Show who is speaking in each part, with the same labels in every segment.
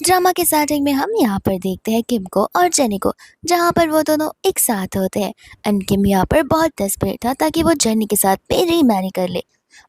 Speaker 1: Drama के starting में हम यहाँ पर देखते हैं किम को और जेनी को, जहाँ पर वो दोनों एक साथ होते हैं। एंड किम यहाँ पर बहुत डेस्परेट था ताकि वो जेनी के साथ पे रीमैरी कर ले।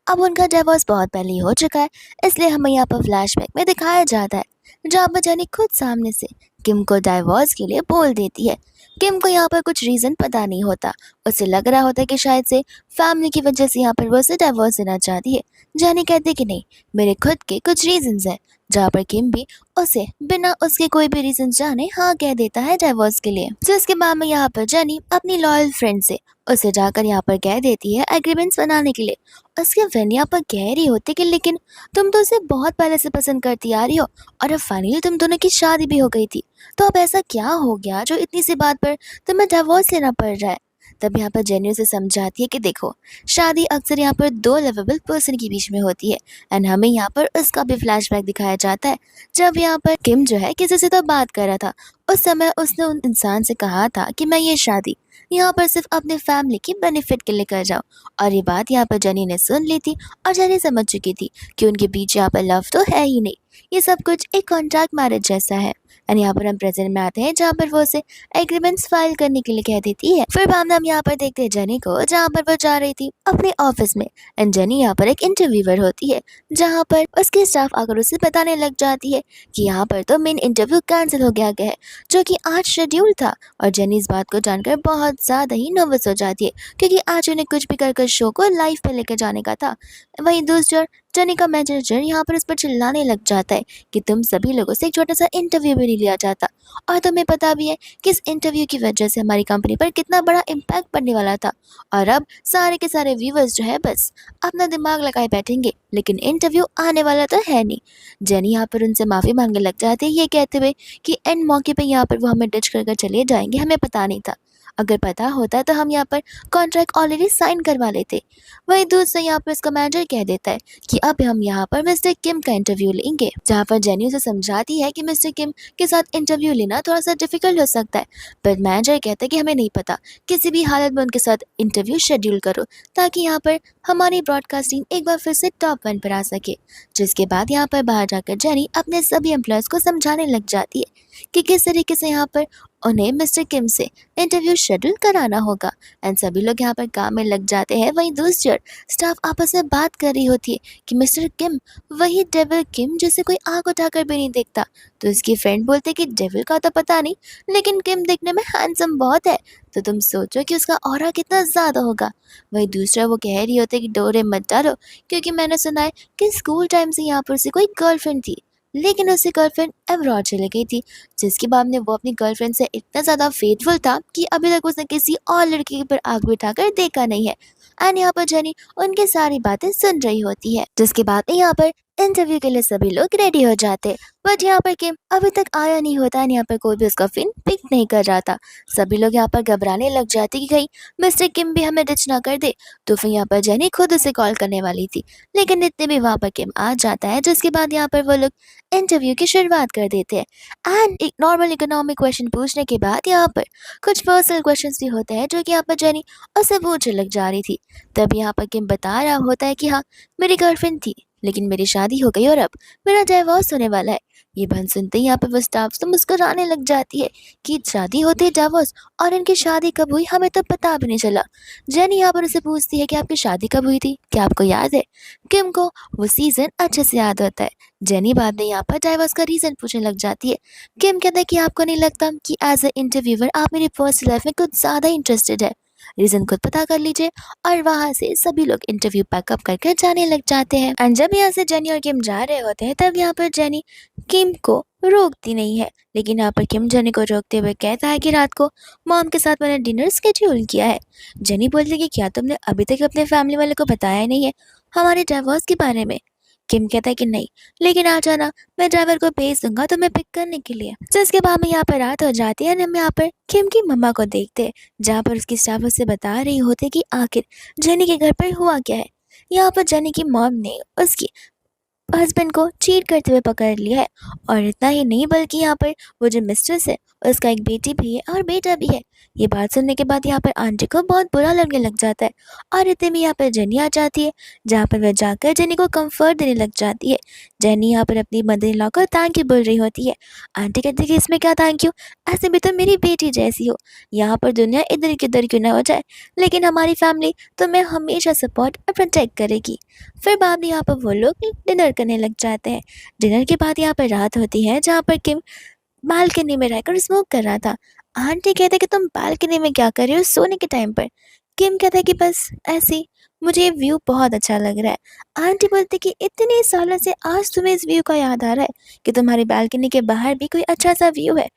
Speaker 1: अब उनका डिवोर्स बहुत पहले ही हो चुका है, इसलिए हमें यहाँ पर फ्लैशबैक में दिखाया जाता है जहाँ पर जेनी खुद सामने से किम को डाइवोर्स के लिए बोल देती है। किम को यहाँ पर कुछ रीज़न पता नहीं होता, उसे लग रहा होता है कि शायद से फैमिली की वजह से यहाँ पर वो उसे डाइवोर्स देना चाहती है। जेनी कहती है कि नहीं, मेरे खुद के कुछ रीजंस हैं, जहाँ पर किम भी उसे बिना उसके कोई भी रीजन जाने हाँ कह देता है डाइवोर्स के लिए। जिसके बाद में यहाँ पर जेनी अपनी लॉयल फ्रेंड से उसे जाकर यहाँ पर कह देती है एग्रीमेंट्स बनाने के लिए। उसके फ्रेंड यहाँ पर कह रही होती कि लेकिन तुम तो उसे बहुत पहले से पसंद करती आ रही हो और अब फाइनली तुम दोनों की शादी भी हो गई थी, तो अब ऐसा क्या हो गया जो इतनी सी बात पर तुम्हें डिवोर्स लेना पड़ रहा है। तब यहाँ पर जेन्यू से समझाती है कि देखो, शादी अक्सर यहाँ पर दो लवेबल पर्सन के बीच में होती है। एंड हमें यहाँ पर उसका भी फ्लैशबैक दिखाया जाता है, जब यहाँ पर किम जो है किसी से तो बात कर रहा था। उस समय उसने उन इंसान से कहा था कि मैं ये शादी यहाँ पर सिर्फ अपने फैमिली की बेनिफिट के लिए कर जाऊँ। और ये बात यहाँ पर जेनी ने सुन ली थी और जेनी समझ चुकी थी कि उनके बीच यहाँ पर लव तो है ही नहीं, ये सब कुछ एक कॉन्ट्रैक्ट मैरिज जैसा है। एंड यहाँ पर हम प्रेजेंट में आते हैं जहाँ पर वो उसे एग्रीमेंट्स फाइल करने के लिए कह देती है। फिर बाद में हम यहाँ पर देखते हैं जेनी को, जहाँ पर वो जा रही थी अपने ऑफिस में। एंड जेनी यहाँ पर एक इंटरव्यूअर होती है, जहाँ पर उसकी स्टाफ आकर उसे बताने लग जाती है कि यहाँ पर तो मेन इंटरव्यू कैंसिल हो गया है, जो कि आज शेड्यूल था। और जेनी इस बात को जानकर बहुत ज़्यादा ही नर्वस हो जाती है, क्योंकि आज उन्हें कुछ भी कर शो को लाइव पे लेकर जाने का था। वहीं दूसरी ओर जेनी का मैनेजर यहाँ पर उस पर चिल्लाने लग जाता है कि तुम सभी लोगों से एक छोटा सा इंटरव्यू भी नहीं लिया जाता, और तुम्हें पता भी है कि इस इंटरव्यू की वजह से हमारी कंपनी पर कितना बड़ा इम्पैक्ट पड़ने वाला था। और अब सारे के सारे व्यूवर्स जो है बस अपना दिमाग लगाए बैठेंगे, लेकिन इंटरव्यू आने वाला तो है नहीं। जेनी यहाँ पर उनसे माफ़ी मांगने लग जाती है, ये कहते हुए कि एंड मौके पे यहाँ पर वो हमें डिच कर चले जाएंगे, हमें पता नहीं था। अगर पता होता तो हम यहाँ पर कॉन्ट्रैक्ट ऑलरेडी साइन करवा लेते। वहीं दूसरा यहाँ पर इसका मैनेजर कह देता है कि अब हम यहाँ पर मिस्टर किम का इंटरव्यू लेंगे, जहाँ पर जेनी उसे समझाती है कि मिस्टर किम के साथ इंटरव्यू लेना थोड़ा सा डिफिकल्ट हो सकता है। पर मैनेजर कहता है कि हमें नहीं पता, किसी भी हालत में उनके साथ इंटरव्यू शेड्यूल करो, ताकि यहाँ पर हमारी ब्रॉडकास्टिंग एक बार फिर से टॉप 1 पर आ सके। जिसके बाद यहाँ पर बाहर जाकर जेनी अपने सभी एम्प्लॉयज़ को समझाने लग जाती है कि किस तरीके से यहाँ पर उन्हें मिस्टर किम से इंटरव्यू शेड्यूल कराना होगा। एंड सभी लोग यहाँ पर काम में लग जाते हैं। वहीं दूसरी ओर स्टाफ आपस में बात कर रही होती है कि मिस्टर किम वही डेविल किम जिसे कोई आंख उठाकर भी नहीं देखता। तो इसकी फ्रेंड बोलते कि डेविल का तो पता नहीं, लेकिन किम दिखने में हैंडसम बहुत है, तो तुम सोचो कि उसका ऑरा कितना ज़्यादा होगा। वही दूसरा वो कह रही होती है कि डोरे मत डालो, क्योंकि मैंने सुना है कि स्कूल टाइम से यहाँ पर उसकी कोई गर्लफ्रेंड थी, लेकिन उसकी गर्लफ्रेंड अब्रॉड चली गई थी। जिसके बाद में वो अपनी गर्लफ्रेंड से इतना ज़्यादा फेथफुल था कि अभी तक उसने किसी और लड़की पर आग बिठाकर देखा नहीं है। एंड यहाँ पर जेनी उनकी सारी बातें सुन रही होती है। जिसके बाद में यहाँ पर इंटरव्यू के लिए सभी लोग रेडी हो जाते, बट यहाँ पर किम अभी तक आया नहीं होता है। यहाँ पर कोई भी उसका फिन पिक नहीं कर रहा था। सभी लोग यहाँ पर घबराने लग जाते कि कहीं मिस्टर किम भी हमें डिच ना कर दे। तो फिर यहाँ पर जेनी खुद उसे कॉल करने वाली थी, लेकिन इतने भी वहाँ पर किम आ जाता है। जिसके बाद यहाँ पर वो लोग इंटरव्यू की शुरुआत कर देते हैं। एंड एक नॉर्मल इकोनॉमिक क्वेश्चन पूछने के बाद यहाँ पर कुछ पर्सनल क्वेश्चंस भी होते हैं, जो कि यहाँ पर जेनी उससे पूछने लग जा रही थी। तब यहाँ पर किम बता रहा होता है कि हाँ, मेरी गर्लफ्रेंड थी, लेकिन मेरी शादी हो गई और अब मेरा डिवोर्स होने वाला है। ये बात सुनते ही यहाँ पर वो स्टाफ तो मुस्कुराने लग जाती है कि शादी होती है डिवोर्स, और इनकी शादी कब हुई हमें तो पता भी नहीं चला। जेनी यहाँ पर उसे पूछती है कि आपकी शादी कब हुई थी, क्या आपको याद है। किम को वो सीजन अच्छे से याद होता है। जेनी बाद में यहाँ पर डाइवोर्स का रीजन पूछने लग जाती है। किम कहता है कि आपको नहीं लगता कि एज ए इंटरव्यूअर आप मेरी पर्सनल लाइफ में कुछ ज़्यादा इंटरेस्टेड है, रीजन खुद पता कर लीजिए। और वहाँ से सभी लोग इंटरव्यू पैकअप करके जाने लग जाते हैं। एंड जब यहाँ से जेनी और किम जा रहे होते हैं, तब यहाँ पर जेनी किम को रोकती नहीं है, लेकिन यहाँ पर किम जेनी को रोकते हुए कहता है कि रात को मॉम के साथ मैंने डिनर शेड्यूल किया है। जेनी बोलती है कि क्या तुमने अभी तक अपने फैमिली वाले को बताया नहीं है हमारे डिवोर्स के बारे में। किम कहता है कि नहीं, लेकिन आ जाना, मैं ड्राइवर को भेज दूंगा तुम्हें पिक करने के लिए। जिसके बाद में यहाँ पर रात हो जाती है। हम यहाँ पर किम की मम्मा को देखते हैं, जहाँ पर उसकी स्टाफ उससे बता रही होती है कि आखिर जेनी के घर पर हुआ क्या है। यहाँ पर जेनी की मॉम ने उसकी हस्बैंड को चीट करते हुए पकड़ लिया है। और इतना ही नहीं बल्कि यहाँ पर वो जो मिस्ट्रेस है उसका एक बेटी भी है और बेटा भी है। ये बात सुनने के बाद यहाँ पर आंटी को बहुत बुरा लगने लग जाता है। और इतने में यहाँ पर जेनी आ जाती है, जहाँ पर वह जाकर जेनी को कंफर्ट देने लग जाती है। जेनी यहाँ पर अपनी मदर इन लॉ को थैंक यू बोल रही होती है। आंटी कहती है कि इसमें क्या थैंक यू, ऐसे भी तो मेरी बेटी जैसी हो। यहाँ पर दुनिया इधर की उधर क्यों ना हो जाए, लेकिन हमारी फैमिली तुम्हें हमेशा सपोर्ट और प्रोटेक्ट करेगी। फिर बाद में यहाँ पर वो लोग डिनर करने लग जाते हैं। डिनर के बाद यहाँ पर रात होती है, जहाँ पर किम बालकनी में रहकर स्मोक कर रहा था। आंटी कहते कि तुम बालकनी में क्या कर रहे हो सोने के टाइम पर। किम कहता है कि बस ऐसे ही, मुझे ये व्यू बहुत अच्छा लग रहा है। आंटी बोलती कि इतने सालों से आज तुम्हें इस व्यू का याद आ रहा है कि तुम्हारी बालकनी के बाहर भी कोई अच्छा सा व्यू है,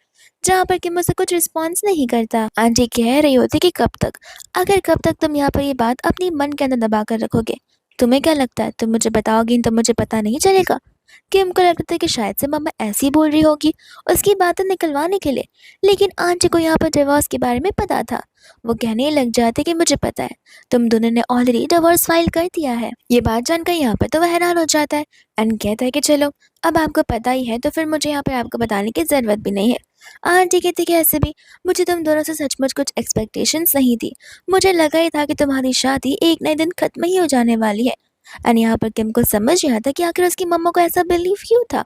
Speaker 1: जहाँ पर किम मुझसे कुछ रिस्पॉन्स नहीं करता। आंटी कह रही होती कि कब तक, अगर कब तक तुम यहाँ पर ये बात अपनी मन के अंदर दबा कर रखोगे, तुम्हें क्या लगता है तुम मुझे बताओगी तो मुझे पता नहीं चलेगा। किम को लगता था कि शायद से मम्मा ऐसी बोल रही होगी उसकी बातें निकलवाने के लिए, लेकिन आंटी को यहाँ पर डिवोर्स के बारे में पता था। वो कहने लग जाते कि मुझे पता है तुम दोनों ने ऑलरेडी डिवोर्स फाइल कर दिया है। ये बात जानकर यहाँ पर तो वह हैरान हो जाता है एंड कहता है कि चलो अब आपको पता ही है तो फिर मुझे यहाँ पर आपको बताने की जरूरत भी नहीं है। आंटी कहती कि ऐसे भी मुझे तुम दोनों से सचमुच कुछ एक्सपेक्टेशंस नहीं थी। मुझे लगा ही था कि तुम्हारी शादी एक नए दिन खत्म ही हो जाने वाली है। एंड यहाँ पर किम को समझ नहीं आता कि आखिर उसकी मम्मा को ऐसा बिलीव क्यों था।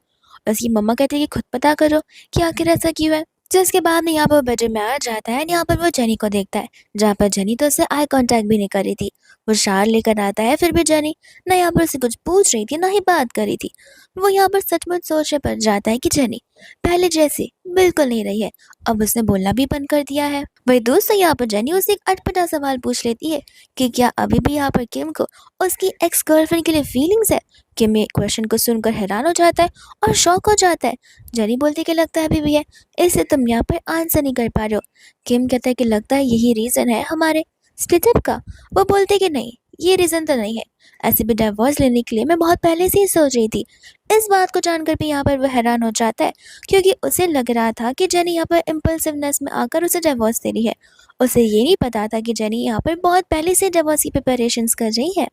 Speaker 1: उसकी मम्मा कहती है कि खुद पता करो कि आखिर ऐसा क्यों है। जिसके बाद में यहाँ पर बेडरूम में आ जाता है एंड यहाँ पर वो जेनी को देखता है, जहाँ पर जेनी तो उससे आई कांटेक्ट भी नहीं कर रही थी। वो शार लेकर आता है, फिर भी जेनी ना यहाँ पर उससे कुछ पूछ रही थी ना ही बात कर रही थी। वो यहाँ पर सचमुच सोचने पर जाता है कि जेनी पहले जैसी बिल्कुल नहीं रही है, अब उसने बोलना भी बंद कर दिया है। वही दोस्तों यहाँ पर जेनी उससे एक अटपटा सवाल पूछ लेती है कि क्या अभी भी यहाँ पर किम को उसकी एक्स गर्लफ्रेंड के लिए फीलिंग्स है। किम ये क्वेश्चन को सुनकर हैरान हो जाता है और शॉक हो जाता है। जेनी बोलती कि लगता है अभी भी है, इससे तुम यहाँ पर आंसर नहीं कर पा रहे हो। किम कहता है कि लगता है यही रीजन है हमारे स्प्लिटअप का। वो बोलते कि नहीं, ये रीजन तो नहीं है, ऐसे भी डिवोर्स लेने के लिए मैं बहुत पहले से ही सोच रही थी। इस बात को जानकर भी यहाँ पर वो हैरान हो जाता है, क्योंकि उसे लग रहा था कि जेनी यहाँ पर इम्पल्सिवनेस में आकर उसे डिवोर्स दे रही है। उसे ये नहीं पता था कि जेनी यहाँ पर बहुत पहले से डिवोर्स की प्रिपरेशंस कर रही है।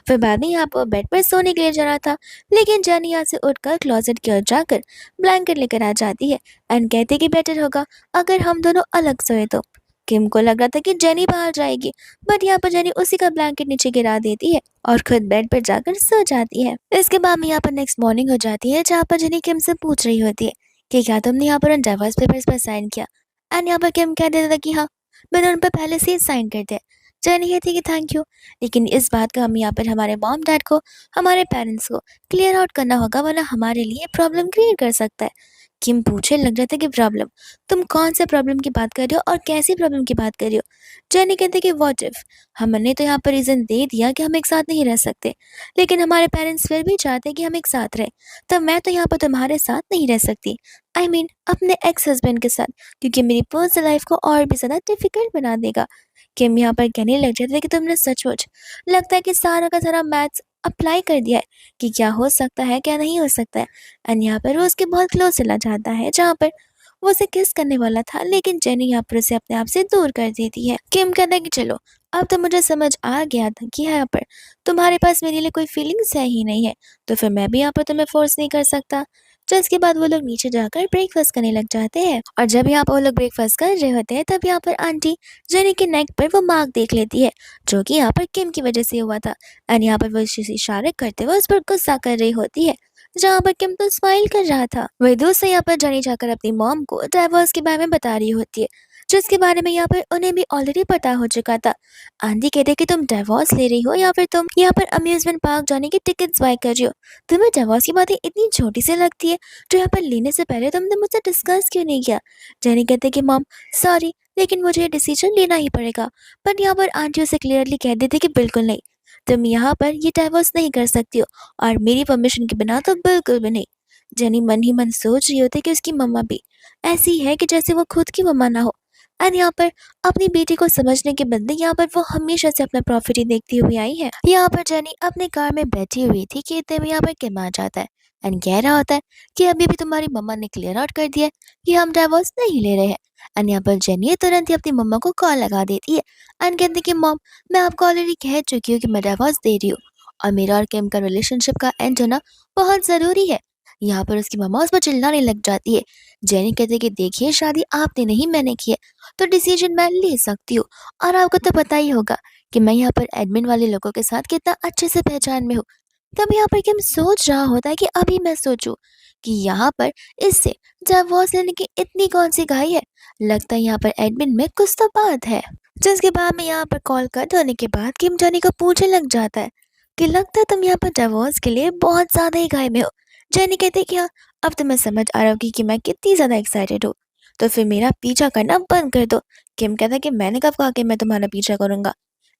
Speaker 1: फिर बाद में यहाँ पर बेड पर सोने के लिए जाना था, लेकिन जेनी यहाँ से उठकर क्लोजेट की ओर जाकर ब्लैंकेट लेकर आ जाती है एंड कहती कि बेटर होगा अगर हम दोनों अलग सोए तो। किम को लग रहा था कि जेनी बाहर जाएगी, बट यहाँ पर जेनी उसी का ब्लैंकेट नीचे गिरा देती है और खुद बेड पर जाकर सो जाती है। इसके बाद में यहाँ पर नेक्स्ट मॉर्निंग हो जाती है, जहाँ पर जेनी किम से पूछ रही होती है कि क्या तुमने यहाँ पर उन डिवोर्स पेपर्स पर साइन किया। एंड यहाँ पर किम कह देता था कि हाँ, मैंने उन पर पहले से ही साइन कर दिया। जेनी कहती कि थैंक यू, लेकिन इस बात का हम यहाँ पर हमारे मॉम डैड को, हमारे पेरेंट्स को क्लियर आउट करना होगा, वरना हमारे लिए प्रॉब्लम क्रिएट कर सकता है। किम पूछे लग जाता है कि प्रॉब्लम, तुम कौन से प्रॉब्लम की बात कर रहे हो और कैसी प्रॉब्लम की बात कर रही हो। जेनी कहते कि व्हाट इफ, हमने तो यहाँ पर रीजन दे दिया कि हम एक साथ नहीं रह सकते, लेकिन हमारे पेरेंट्स फिर भी चाहते हैं कि हम एक साथ रहें, तब मैं तो यहाँ पर तुम्हारे साथ नहीं रह सकती। आई मीन अपने एक्स हस्बैंड के साथ, क्योंकि मेरी पर्सनल लाइफ को और भी ज़्यादा डिफिकल्ट बना देगा। किम यहाँ पर कहने लग जाते कि तुमने सचमुच लगता है कि सारा का सारा मैथ्स अप्लाई कर दिया है कि क्या हो सकता है क्या नहीं हो सकता है। एंड यहाँ पर वो उसके बहुत क्लोज चला जाता है, जहाँ पर वो उसे किस करने वाला था, लेकिन जेनी यहाँ पर उसे अपने आप से दूर कर देती है। किम कहता है कि चलो अब तो मुझे समझ आ गया था कि यहाँ पर तुम्हारे पास मेरे लिए कोई फीलिंग्स है ही नहीं है, तो फिर मैं भी यहाँ पर तुम्हें फोर्स नहीं कर सकता। जिसके बाद वो लोग नीचे जाकर ब्रेकफास्ट करने लग जाते हैं, और जब यहाँ पर वो लोग ब्रेकफास्ट कर रहे होते हैं तब यहाँ पर आंटी जेनी के नेक पर वो मार्क देख लेती है, जो कि यहाँ पर किम की वजह से हुआ था। एंड यहाँ पर वो इशारे करते हुए उस पर गुस्सा कर रही होती है, जहाँ पर किम तो स्माइल कर रहा था। वही दूसरे यहाँ पर जेनी जाकर अपनी मॉम को डाइवोर्स के बारे में बता रही होती है, जिसके बारे में यहाँ पर उन्हें भी ऑलरेडी पता हो चुका था। आंटी कहते कि तुम डिवोर्स ले रही हो या फिर तुम यहाँ पर अम्यूजमेंट पार्क जाने की टिकट्स बाय कर रही हो। तुम्हें डिवोर्स की बातें इतनी छोटी सी लगती है, जो यहाँ पर लेने से पहले तुमने मुझसे डिस्कस क्यों नहीं किया। जेनी कहते कि मॉम सॉरी, लेकिन मुझे ये डिसीजन लेना ही पड़ेगा। बट यहाँ पर आंटी उसे क्लियरली कह देती कि बिल्कुल नहीं, तुम यहाँ पर ये डाइवोर्स नहीं कर सकती हो, और मेरी परमिशन के बिना तो बिल्कुल भी नहीं। जेनी मन ही मन सोच रही होती कि उसकी मम्मा भी ऐसी है कि जैसे वो खुद की मम्मा ना हो। एंड यहाँ पर अपनी बेटी को समझने के बदले यहाँ पर वो हमेशा से अपना प्रॉफिट ही देखती हुई आई है। यहाँ पर जेनी अपनी कार में बैठी हुई थी कि इतने में यहाँ पर किम आ जाता है एंड कह रहा होता है कि अभी भी तुम्हारी मम्मा ने क्लियर आउट कर दिया है कि हम डाइवोर्स नहीं ले रहे हैं। एंड यहाँ पर जेनी तुरंत ही अपनी मम्मा को कॉल लगा देती है एंड कहती कि मॉम, मैं आपको ऑलरेडी कह चुकी हूँ कि मैं डिवोर्स दे रही हूँ, और मेरा और किम का रिलेशनशिप का एंड होना बहुत ज़रूरी है। यहाँ पर उसकी मम्मा उस पर चिल्लाने लग जाती है। जेनी कहती है कि देखिए शादी आपने नहीं मैंने की है, तो डिसीजन मैं ले सकती हूँ। और आपको तो पता ही होगा कि मैं यहाँ पर एडमिन वाले लोगों के साथ कितना अच्छे से पहचान में हूँ। तब यहाँ पर किम सोच रहा होता है कि अभी मैं सोचूं कि यहाँ पर इससे डिवोर्स लेने की इतनी कौन सी घाई है। लगता है यहाँ पर एडमिन में कुछ तो बात है। जिसके बाद में यहाँ पर कॉल कट होने के बाद किम जानी को पूछने लग जाता है कि लगता है तुम यहाँ पर डिवोर्स के लिए बहुत ज़्यादा ही घाई में हो। जेनी कहती है कि हाँ, अब तो मैं समझ आ रहा हूँ कि मैं कितनी ज़्यादा एक्साइटेड हूँ। तो फिर मेरा पीछा करना बंद कर दो। किम कहता है कि मैंने कब कहा कि मैं तुम्हारा पीछा करूंगा।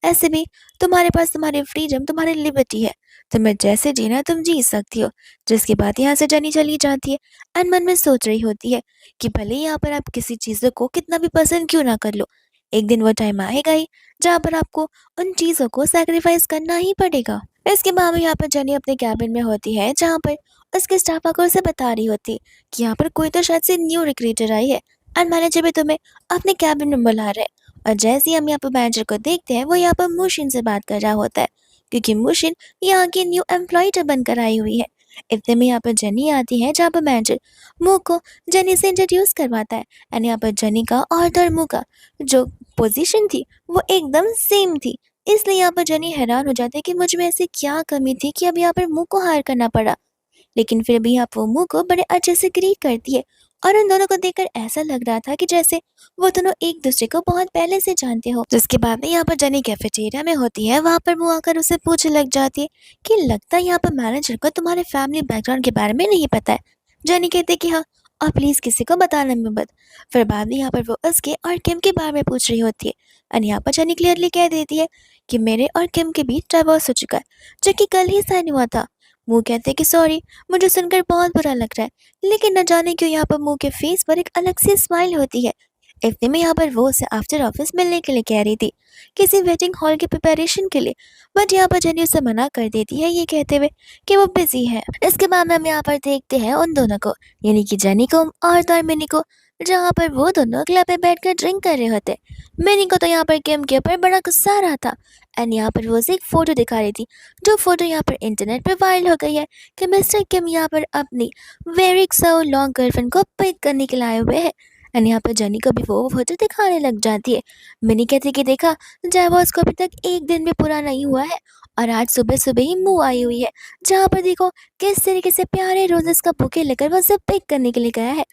Speaker 1: ऐसे भी तुम्हारे पास तुम्हारी फ्रीडम, तुम्हारी लिबर्टी है। तुम्हें जैसे जीना है तुम जी सकती हो। जिसके बाद यहाँ से जेनी चली जाती है एंड मन में सोच रही होती है कि भले ही यहाँ पर आप किसी चीज़ों को कितना भी पसंद क्यों ना कर लो, एक दिन वो टाइम आएगा ही जहाँ पर आपको उन चीज़ों को सैक्रिफाइस करना ही पड़ेगा। इसके बाद में यहाँ पर जेनी अपने कैबिन में होती है जहाँ पर उसके स्टाफ आकर उसे बता रही होती कि यहाँ पर कोई तो शायद से न्यू रिक्रूटर आई है एंड मैनेजर भी तुम्हें अपने कैबिन में बुला रहे हैं। और जैसे ही हम यहाँ पर मैनेजर को देखते हैं वो यहाँ पर मुशिन से बात कर रहा होता है क्योंकि मुशिन यहाँ की न्यू एम्प्लॉय बनकर आई हुई है। इतने में यहाँ पर जेनी आती है जहाँ पर मैनेजर मुँह को जेनी से इंट्रोड्यूस करवाता है एंड यहाँ पर जेनी का और धर्मू का जो पोजीशन थी वो एकदम सेम थी। इसलिए यहाँ पर जेनी हैरान हो जाती है कि मुझ में ऐसी क्या कमी थी कि अब यहाँ पर मुँह को हायर करना पड़ा। लेकिन फिर भी आप वो मुँह को बड़े अच्छे से ग्रीट करती है और उन दोनों को देखकर ऐसा लग रहा था कि जैसे वो दोनों एक दूसरे को बहुत पहले से जानते हो। जिसके बाद में यहाँ पर जेनी कैफेटेरिया में होती है, वहाँ पर वो आकर उसे पूछने लग जाती है कि लगता है यहाँ पर मैनेजर को तुम्हारे फैमिली बैकग्राउंड के बारे में नहीं पता है। जेनी कहती है कि हाँ, और प्लीज किसी को बताना मत। फिर बाद में यहाँ पर वो उसके और किम के बारे में पूछ रही होती है और यहाँ पर जेनी क्लियरली कह देती है कि मेरे और किम के बीच डिवोर्स हो चुका है, जो कि कल ही साइन हुआ था। वो कहते हैं कि सॉरी, मुझे सुनकर बहुत बुरा लग रहा है। लेकिन न जाने क्यों यहाँ पर मुंह के फेस पर एक अलग सी स्माइल होती है। इतने में यहाँ पर वो उसे आफ्टर ऑफिस मिलने के लिए कह रही थी, किसी वेडिंग हॉल की प्रिपरेशन के लिए। बट यहाँ पर जेनी उसे मना कर देती है ये कहते हुए कि वो बिजी है। इसके बाद में हम यहाँ पर देखते हैं उन दोनों को, यानी कि जेनी को और धर्मिनी को, जहाँ पर वो दोनों क्लब पे बैठकर ड्रिंक कर रहे होते। मिनी को तो यहाँ पर किम के ऊपर बड़ा गुस्सा आ रहा था एंड यहाँ पर वो उसे एक फोटो दिखा रही थी, जो फोटो यहाँ पर इंटरनेट पे वायरल हो गई है कि मिस्टर किम यहाँ पर अपनी वेरी सो लॉन्ग गर्लफ्रेंड को पिक करने के लिए आए हुए हैं। एंड यहाँ पर जेनी को भी वो फोटो दिखाने लग जाती है। मिनी कहती है कि देखा, डाइवोर्स को अभी तक एक दिन भी पूरा नहीं हुआ है और आज सुबह सुबह ही मुँह आई हुई है, जहाँ पर देखो किस तरीके से प्यारे रोजेस का बुके लेकर वो उसे पिक करने के लिए गया है।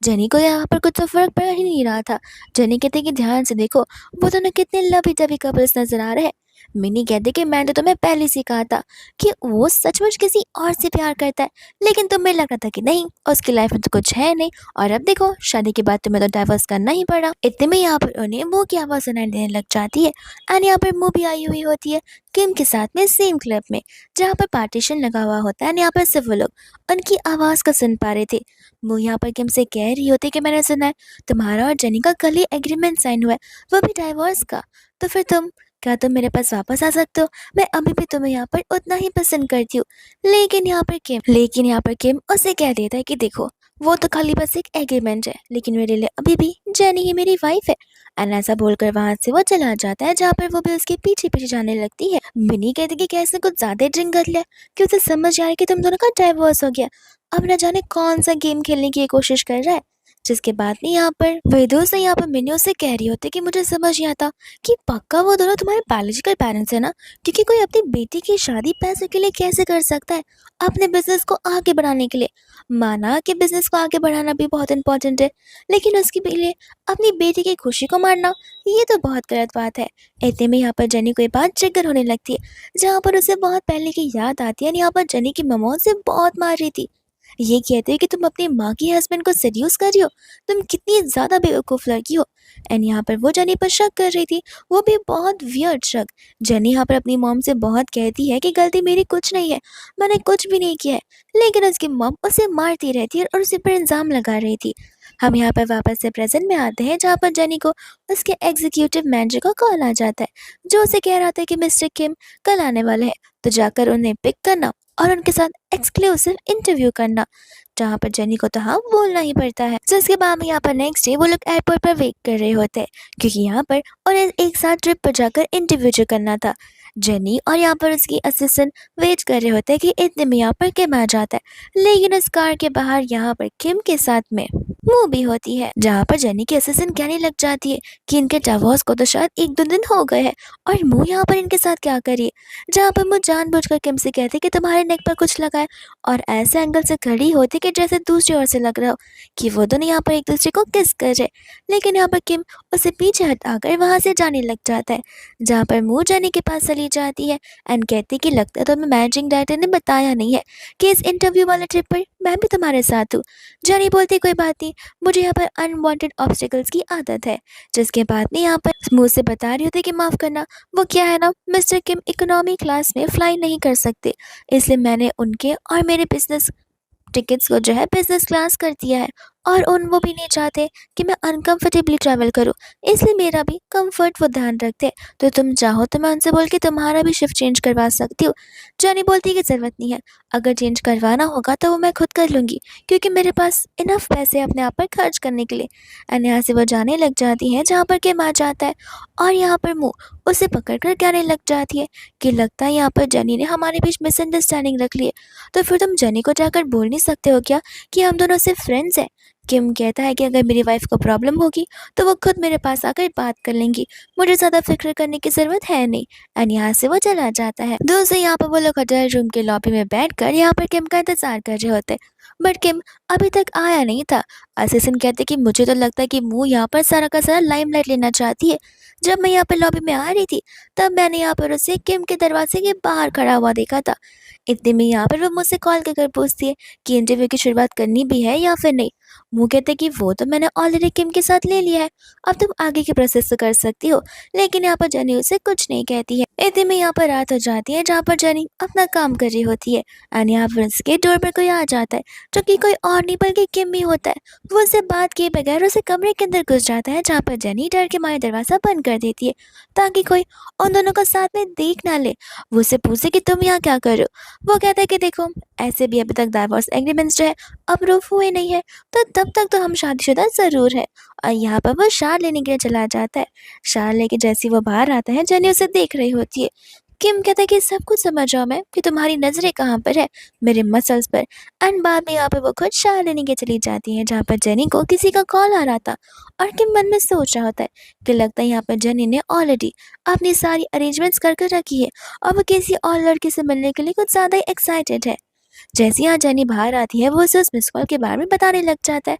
Speaker 1: जेनी को यहाँ पर कुछ तो फर्क पड़ ही नहीं रहा था। जेनी कहती कि ध्यान से देखो, वो दोनों कितने लवी डवी कपल्स नजर आ रहे हैं। मिनी कहती कि मैंने तो तुम्हें पहले से कहा था कि वो सचमुच किसी और से प्यार करता है, लेकिन तुम्हें लग रहा था कि नहीं, उसकी लाइफ में तो कुछ है नहीं। और अब देखो, शादी के बाद तुम्हें तो डाइवर्स करना ही पड़ा। इतने में यहाँ पर उन्हें मुंह की आवाज़ सुनाई देने लग जाती है एंड यहाँ पर मुंह भी आई हुई होती है किम के साथ में सेम क्लब में, जहाँ पर पार्टीशन लगा हुआ होता है। यहाँ पर सिर्फ वो लोग उनकी आवाज़ को सुन पा रहे थे। वो यहाँ पर किम से कह रही होती कि मैंने सुना है तुम्हारा और जेनी का कल ही एग्रीमेंट साइन हुआ है, वो भी डाइवोर्स का। तो फिर क्या तुम मेरे पास वापस आ सकते हो? मैं अभी भी तुम्हें यहाँ पर उतना ही पसंद करती हूँ। लेकिन यहाँ पर किम उसे कह देता है कि देखो, वो तो खाली बस एक एग्रीमेंट है, लेकिन मेरे लिए अभी भी जेनी ही मेरी वाइफ है। एंड ऐसा बोलकर वहां से वो चला जाता है, जहाँ पर वो भी उसके पीछे पीछे जाने लगती है। मिनी कहती कि कैसे कुछ ज्यादा ड्रिंक कर लिया कि उसे समझ आया कि तुम दोनों का डाइवोर्स हो गया। अब न जाने कौन सा गेम खेलने की ये कोशिश कर रहा है। जिसके बाद में यहाँ पर वेदो से यहाँ पर मिन्यो से कह रही होती कि मुझे समझ नहीं आता कि पक्का वो दोनों तुम्हारे बायोलॉजिकल पेरेंट्स है ना, क्योंकि कोई अपनी बेटी की शादी पैसे के लिए कैसे कर सकता है, अपने बिजनेस को आगे बढ़ाने के लिए। माना कि बिजनेस को आगे बढ़ाना भी बहुत इंपॉर्टेंट है, लेकिन उसके लिए अपनी बेटी की खुशी को मारना, ये तो बहुत गलत बात है। इतने में यहाँ पर जेनी को ये बात ट्रिगर होने लगती है, जहाँ पर उसे बहुत पहले की याद आती है। यहाँ पर जेनी की मम्मा उसे बहुत मार रही थी, ये कहते हैं कि तुम अपने माँ के हस्बैंड को सेड्यूस कर रही हो, तुम कितनी ज्यादा बेवकूफ लड़की हो। एंड यहाँ पर वो जेनी पर शक कर रही थी, वो भी बहुत वियर्ड शक। जेनी यहाँ पर अपनी मॉम से बहुत कहती है कि गलती मेरी कुछ नहीं है, मैंने कुछ भी नहीं किया है। लेकिन उसकी मॉम उसे मारती रहती है और उसे पर इल्जाम लगा रही थी। हम यहाँ पर वापस से प्रेजेंट में आते हैं जहाँ पर जेनी को उसके एग्जीक्यूटिव मैनेजर का कॉल आ जाता है जो उसे कह रहा था कि मिस्टर किम कल आने वाले हैं, तो जाकर उन्हें पिक करना और उनके साथ एक्सक्लूसिव इंटरव्यू करना, जहाँ पर जेनी को तो हाँ बोलना ही पड़ता है। जिसके बाद में यहाँ पर नेक्स्ट डे वो लोग एयरपोर्ट पर वेट कर रहे होते हैं क्योंकि यहाँ पर उन्हें एक साथ ट्रिप पर जाकर इंटरव्यू जो करना था। जेनी और यहाँ पर उसकी असिस्टेंट वेट कर रहे होते हैं कि इतने में यहाँ पर किम आ जाता है, लेकिन उस कार के बाहर यहाँ पर किम के साथ में मूव भी होती है, जहाँ पर जेनी की असिस्टेंट कहने लग जाती है कि इनके डिवोर्स को तो शायद 1-2 दिन हो गए हैं और मुँह यहाँ पर इनके साथ क्या करिए, जहाँ पर मुँह जानबूझकर किम से कहती कि तुम्हारे नेक पर कुछ लगा है और ऐसे एंगल से खड़ी होती कि जैसे दूसरी ओर से लग रहा हो कि वो दोनों यहाँ पर एक दूसरे को किस कर रहे, लेकिन यहाँ पर किम उसे पीछे हटाकर वहाँ से जाने लग जाता है, जहाँ पर मुँह जेनी के पास चली जाती है एंड कहती कि लगता है तो मैं मैनेजिंग डायरेक्टर ने बताया नहीं है कि इस इंटरव्यू वाले ट्रिप पर मैं भी तुम्हारे साथ हूँ। जेनी बोलती कोई बात नहीं, मुझे यहाँ पर अनवांटेड ऑब्स्टिकल्स की आदत है, जिसके बाद में यहाँ पर मुँह से बता रही होती कि माफ़ करना, वो क्या है ना मिस्टर किम इकोनॉमी क्लास में फ्लाई नहीं कर सकते, इसलिए मैंने उनके और मेरे बिजनेस टिकट्स को जो है बिजनेस क्लास कर दिया है और वो भी नहीं चाहते कि मैं अनकंफर्टेबली ट्रैवल करूं, इसलिए मेरा भी कंफर्ट वो ध्यान रखते हैं, तो तुम चाहो तो मैं उनसे बोल के तुम्हारा भी शिफ्ट चेंज करवा सकती हूँ। जानी बोलती है कि ज़रूरत नहीं है, अगर चेंज करवाना होगा तो वो मैं खुद कर लूँगी क्योंकि मेरे पास इनफ पैसे अपने आप पर खर्च करने के लिए। एंड यहाँ से वो जाने लग जाती है जहाँ पर किम आ जाता है और यहाँ पर मुँह उसे पकड़ कर कहने लग जाती है कि लगता है यहाँ पर जनी ने हमारे बीच मिसअंडरस्टैंडिंग रख ली है, तो फिर तुम जनी को जाकर बोल नहीं सकते हो क्या कि हम दोनों सिर्फ फ्रेंड्स हैं। किम कहता है कि अगर मेरी वाइफ को प्रॉब्लम होगी तो वो खुद मेरे पास आकर बात कर लेंगी, मुझे ज़्यादा फिक्र करने की ज़रूरत है नहीं। एंड यहाँ से वो चला जाता है। दोस्तों यहाँ पर वो लोग होटल रूम के लॉबी में बैठकर यहाँ पर किम का इंतजार कर रहे होते, बट किम अभी तक आया नहीं था। असिस्टेंट कहते कि मुझे तो लगता है कि मुँह यहाँ पर सारा का सारा लाइमलाइट लेना चाहती है। जब मैं यहाँ पर लॉबी में आ रही थी तब मैंने यहाँ पर उसे किम के दरवाजे के बाहर खड़ा हुआ देखा था। इतने में यहाँ पर वो मुझसे कॉल कर पूछती है कि इंटरव्यू की शुरुआत करनी भी है या फिर नहीं। वो कहते कि वो तो मैंने ऑलरेडी किम के साथ ले लिया है, अब तुम आगे के प्रोसेस तो कर सकती हो, लेकिन यहाँ पर जेनी उसे कुछ नहीं कहती है। इतने में यहाँ पर रात हो जाती है जहाँ पर जेनी अपना काम कर रही होती है एंड यहाँ पर उसके डोर पर कोई आ जाता है जो कि कोई और नहीं बल्कि किम ही होता है। वो उससे बात किए बगैर उसे कमरे के अंदर घुस जाता है जहाँ पर जेनी डर के मारे दरवाज़ा बंद कर देती है ताकि कोई उन दोनों को साथ में देख ना ले। वो उसे पूछे कि तुम यहाँ क्या कर रहे हो। वो कहता है कि देखो ऐसे भी अभी तक डाइवोर्स एग्रीमेंट्स जो है अप्रूव हुए नहीं है, तो तब तक तो हम शादीशुदा ज़रूर है। और यहाँ पर वो शार लेने के लिए चला जाता है। शार लेके जैसे ही वो बाहर आता है जेनी उसे देख रही होती है। किम कहता है कि सब कुछ समझ रहा हूँ मैं कि तुम्हारी नज़रें कहाँ पर है, मेरे मसल्स पर। एंड बाद में यहाँ पर वो खुद शार लेने के चली जाती है जहाँ पर जेनी को किसी का कॉल आ रहा था और किम मन में सोच रहा होता है कि लगता है यहाँ पर जेनी ने ऑलरेडी अपनी सारी अरेंजमेंट्स कर कर रखी है और वो किसी और लड़के से मिलने के लिए कुछ ज़्यादा ही एक्साइटेड है। जैसे ही यहाँ जेनी बाहर आती है वो उसे उस मिस कॉल के बारे में बताने लग जाता है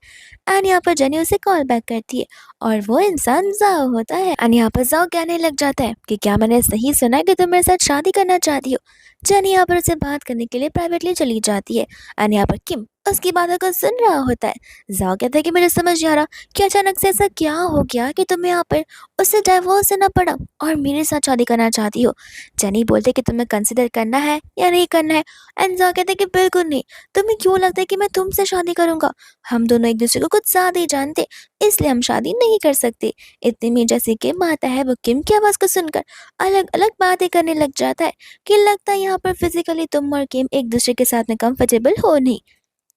Speaker 1: एंड यहाँ पर जेनी उसे कॉल बैक करती है और वो इंसान जाओ होता है एंड यहाँ पर जाओ कहने लग जाता है कि क्या मैंने सही सुना है कि तुम मेरे साथ शादी करना चाहती हो। जेनी यहाँ पर उसे बात करने के लिए प्राइवेटली चली जाती है एंड यहाँ पर किम उसकी बातों को सुन रहा होता है। जाओ कहता है कि मुझे समझ नहीं आ रहा कि अचानक से ऐसा क्या हो गया कि तुम्हें यहाँ पर उससे डाइवोर्स देना पड़ा और मेरे साथ शादी करना चाहती हो। जेनी बोलते कि तुम्हें कंसिडर करना है या नहीं करना है एंड जाओ कहते कि बिल्कुल नहीं, तुम्हें क्यों लगता है कि मैं तुमसे शादी करूंगा, हम दोनों एक दूसरे को कुछ ज़्यादा ही जानते इसलिए हम शादी नहीं कर सकते। इतने में जैसे किम आता है वो किम की आवाज़ को सुनकर अलग अलग बातें करने लग जाता है कि लगता है यहाँ पर फिजिकली तुम और किम एक दूसरे के साथ में कंफर्टेबल हो नहीं।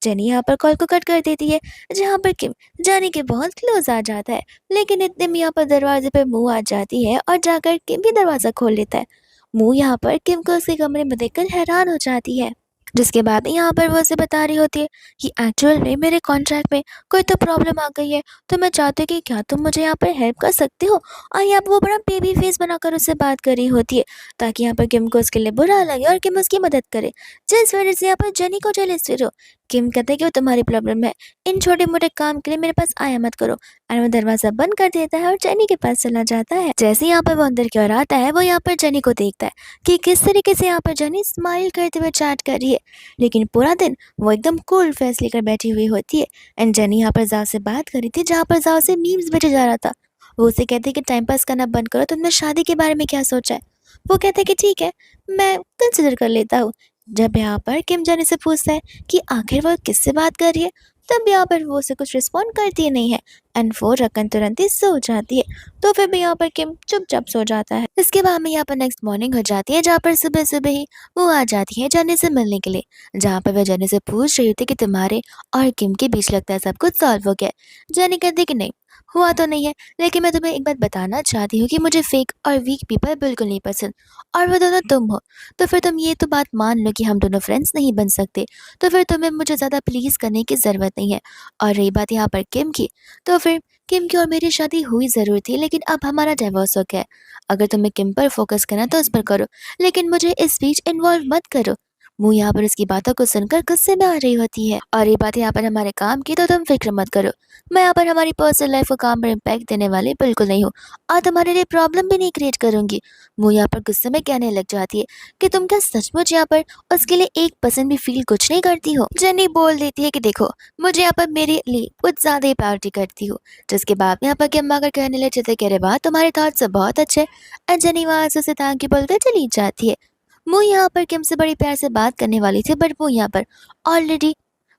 Speaker 1: जेनी यहाँ पर कॉल को कट कर देती है जहाँ पर किम जाने के बहुत क्लोज आ जाता है, लेकिन इतने में यहाँ पर दरवाजे पर मुंह आ जाती है और जाकर किम भी दरवाज़ा खोल लेता है। मुंह यहाँ पर किम को उसके कमरे में देखकर हैरान हो जाती है, जिसके बाद यहाँ पर वो उसे बता रही होती है कि एक्चुअल में मेरे कॉन्ट्रैक्ट में कोई तो प्रॉब्लम आ गई है, तो मैं चाहती हूँ कि क्या तुम मुझे यहाँ पर हेल्प कर सकते हो। और यहाँ पर वो बड़ा बेबी फेस बनाकर उससे बात कर रही होती है ताकि यहाँ पर किम को उसके लिए बुरा लगे और किम उसकी मदद करे, जिस वजह से यहाँ पर जेनी को जेलस फील हो। किम कहते हैं कि वो तुम्हारी प्रॉब्लम है, इन छोटे मोटे काम के लिए मेरे पास आया मत करो। और वो दरवाज़ा बंद कर देता है और जेनी के पास चला जाता है। जैसे यहाँ पर वो अंदर की ओर आता है वो यहाँ पर जेनी को देखता है कि किस तरीके से यहाँ पर जेनी स्माइल करते हुए चैट कर रही है, लेकिन पूरा दिन वो एकदम कूल फेस लेकर बैठी हुई होती है। एंड जेनी यहाँ पर जाओ से बात कर रही थी जहाँ पर जाओ से मीम्स भेजा जा रहा था। वो उसे कहते कि टाइम पास करना बंद करो, तुमने शादी के बारे में क्या सोचा है। वो कहते कि ठीक है मैं कंसिडर कर लेता हूँ। जब यहाँ पर किम जेनी से पूछता है कि आखिर वो किससे बात कर रही है, तब यहाँ पर वो उसे कुछ रिस्पॉन्ड करती नहीं है एंड फोन रखकर तुरंत ही सो जाती है। तो फिर भी यहाँ पर किम चुपचाप सो जाता है। इसके बाद में यहाँ पर नेक्स्ट मॉर्निंग हो जाती है, जहाँ पर सुबह सुबह ही वो आ जाती है जेनी से मिलने के लिए, जहाँ पर वह जेनी से पूछ रही होती है कि तुम्हारे और किम के बीच लगता है सब कुछ सॉल्व हो गया है। जेनी कहती है कि नहीं, हुआ तो नहीं है, लेकिन मैं तुम्हें एक बात बताना चाहती हूँ कि मुझे फेक और वीक पीपल बिल्कुल नहीं पसंद, और वो दोनों तुम हो। तो फिर तुम ये तो बात मान लो कि हम दोनों फ्रेंड्स नहीं बन सकते, तो फिर तुम्हें मुझे ज़्यादा प्लीज़ करने की ज़रूरत नहीं है। और रही बात यहाँ पर किम की, तो फिर किम की और मेरी शादी हुई ज़रूर थी, लेकिन अब हमारा डिवोर्स हो गया है। अगर तुम्हें किम पर फोकस करना तो उस पर करो, लेकिन मुझे इस बीच इन्वॉल्व मत करो। मुँह यहाँ पर उसकी बातों को सुनकर गुस्से में आ रही होती है। और ये बात यहाँ पर हमारे काम की, तो तुम फिक्र मत करो, मैं यहाँ पर हमारी पर्सनल लाइफ को काम पर इम्पैक्ट देने वाली बिल्कुल नहीं हूँ, और तुम्हारे लिए प्रॉब्लम भी नहीं क्रिएट करूंगी। मुँह यहाँ पर गुस्से में कहने लग जाती है कि तुम क्या सचमुच यहाँ पर उसके लिए 1% भी फील कुछ नहीं करती हो। जेनी बोल देती है कि देखो, मुझे यहाँ पर मेरे लिए कुछ ज़्यादा ही प्रायोरिटी करती हो। जिसके बाद में यहाँ पर किम आकर कहने लग जाते, कह रहे वाह तुम्हारे थॉट्स बहुत अच्छे। एंड जेनी वहाँ से उसे थैंक यू बोलकर चली जाती है। मुँह यहाँ पर किम से बड़ी प्यार से बात करने वाली थी, बट वो यहाँ पर ऑलरेडी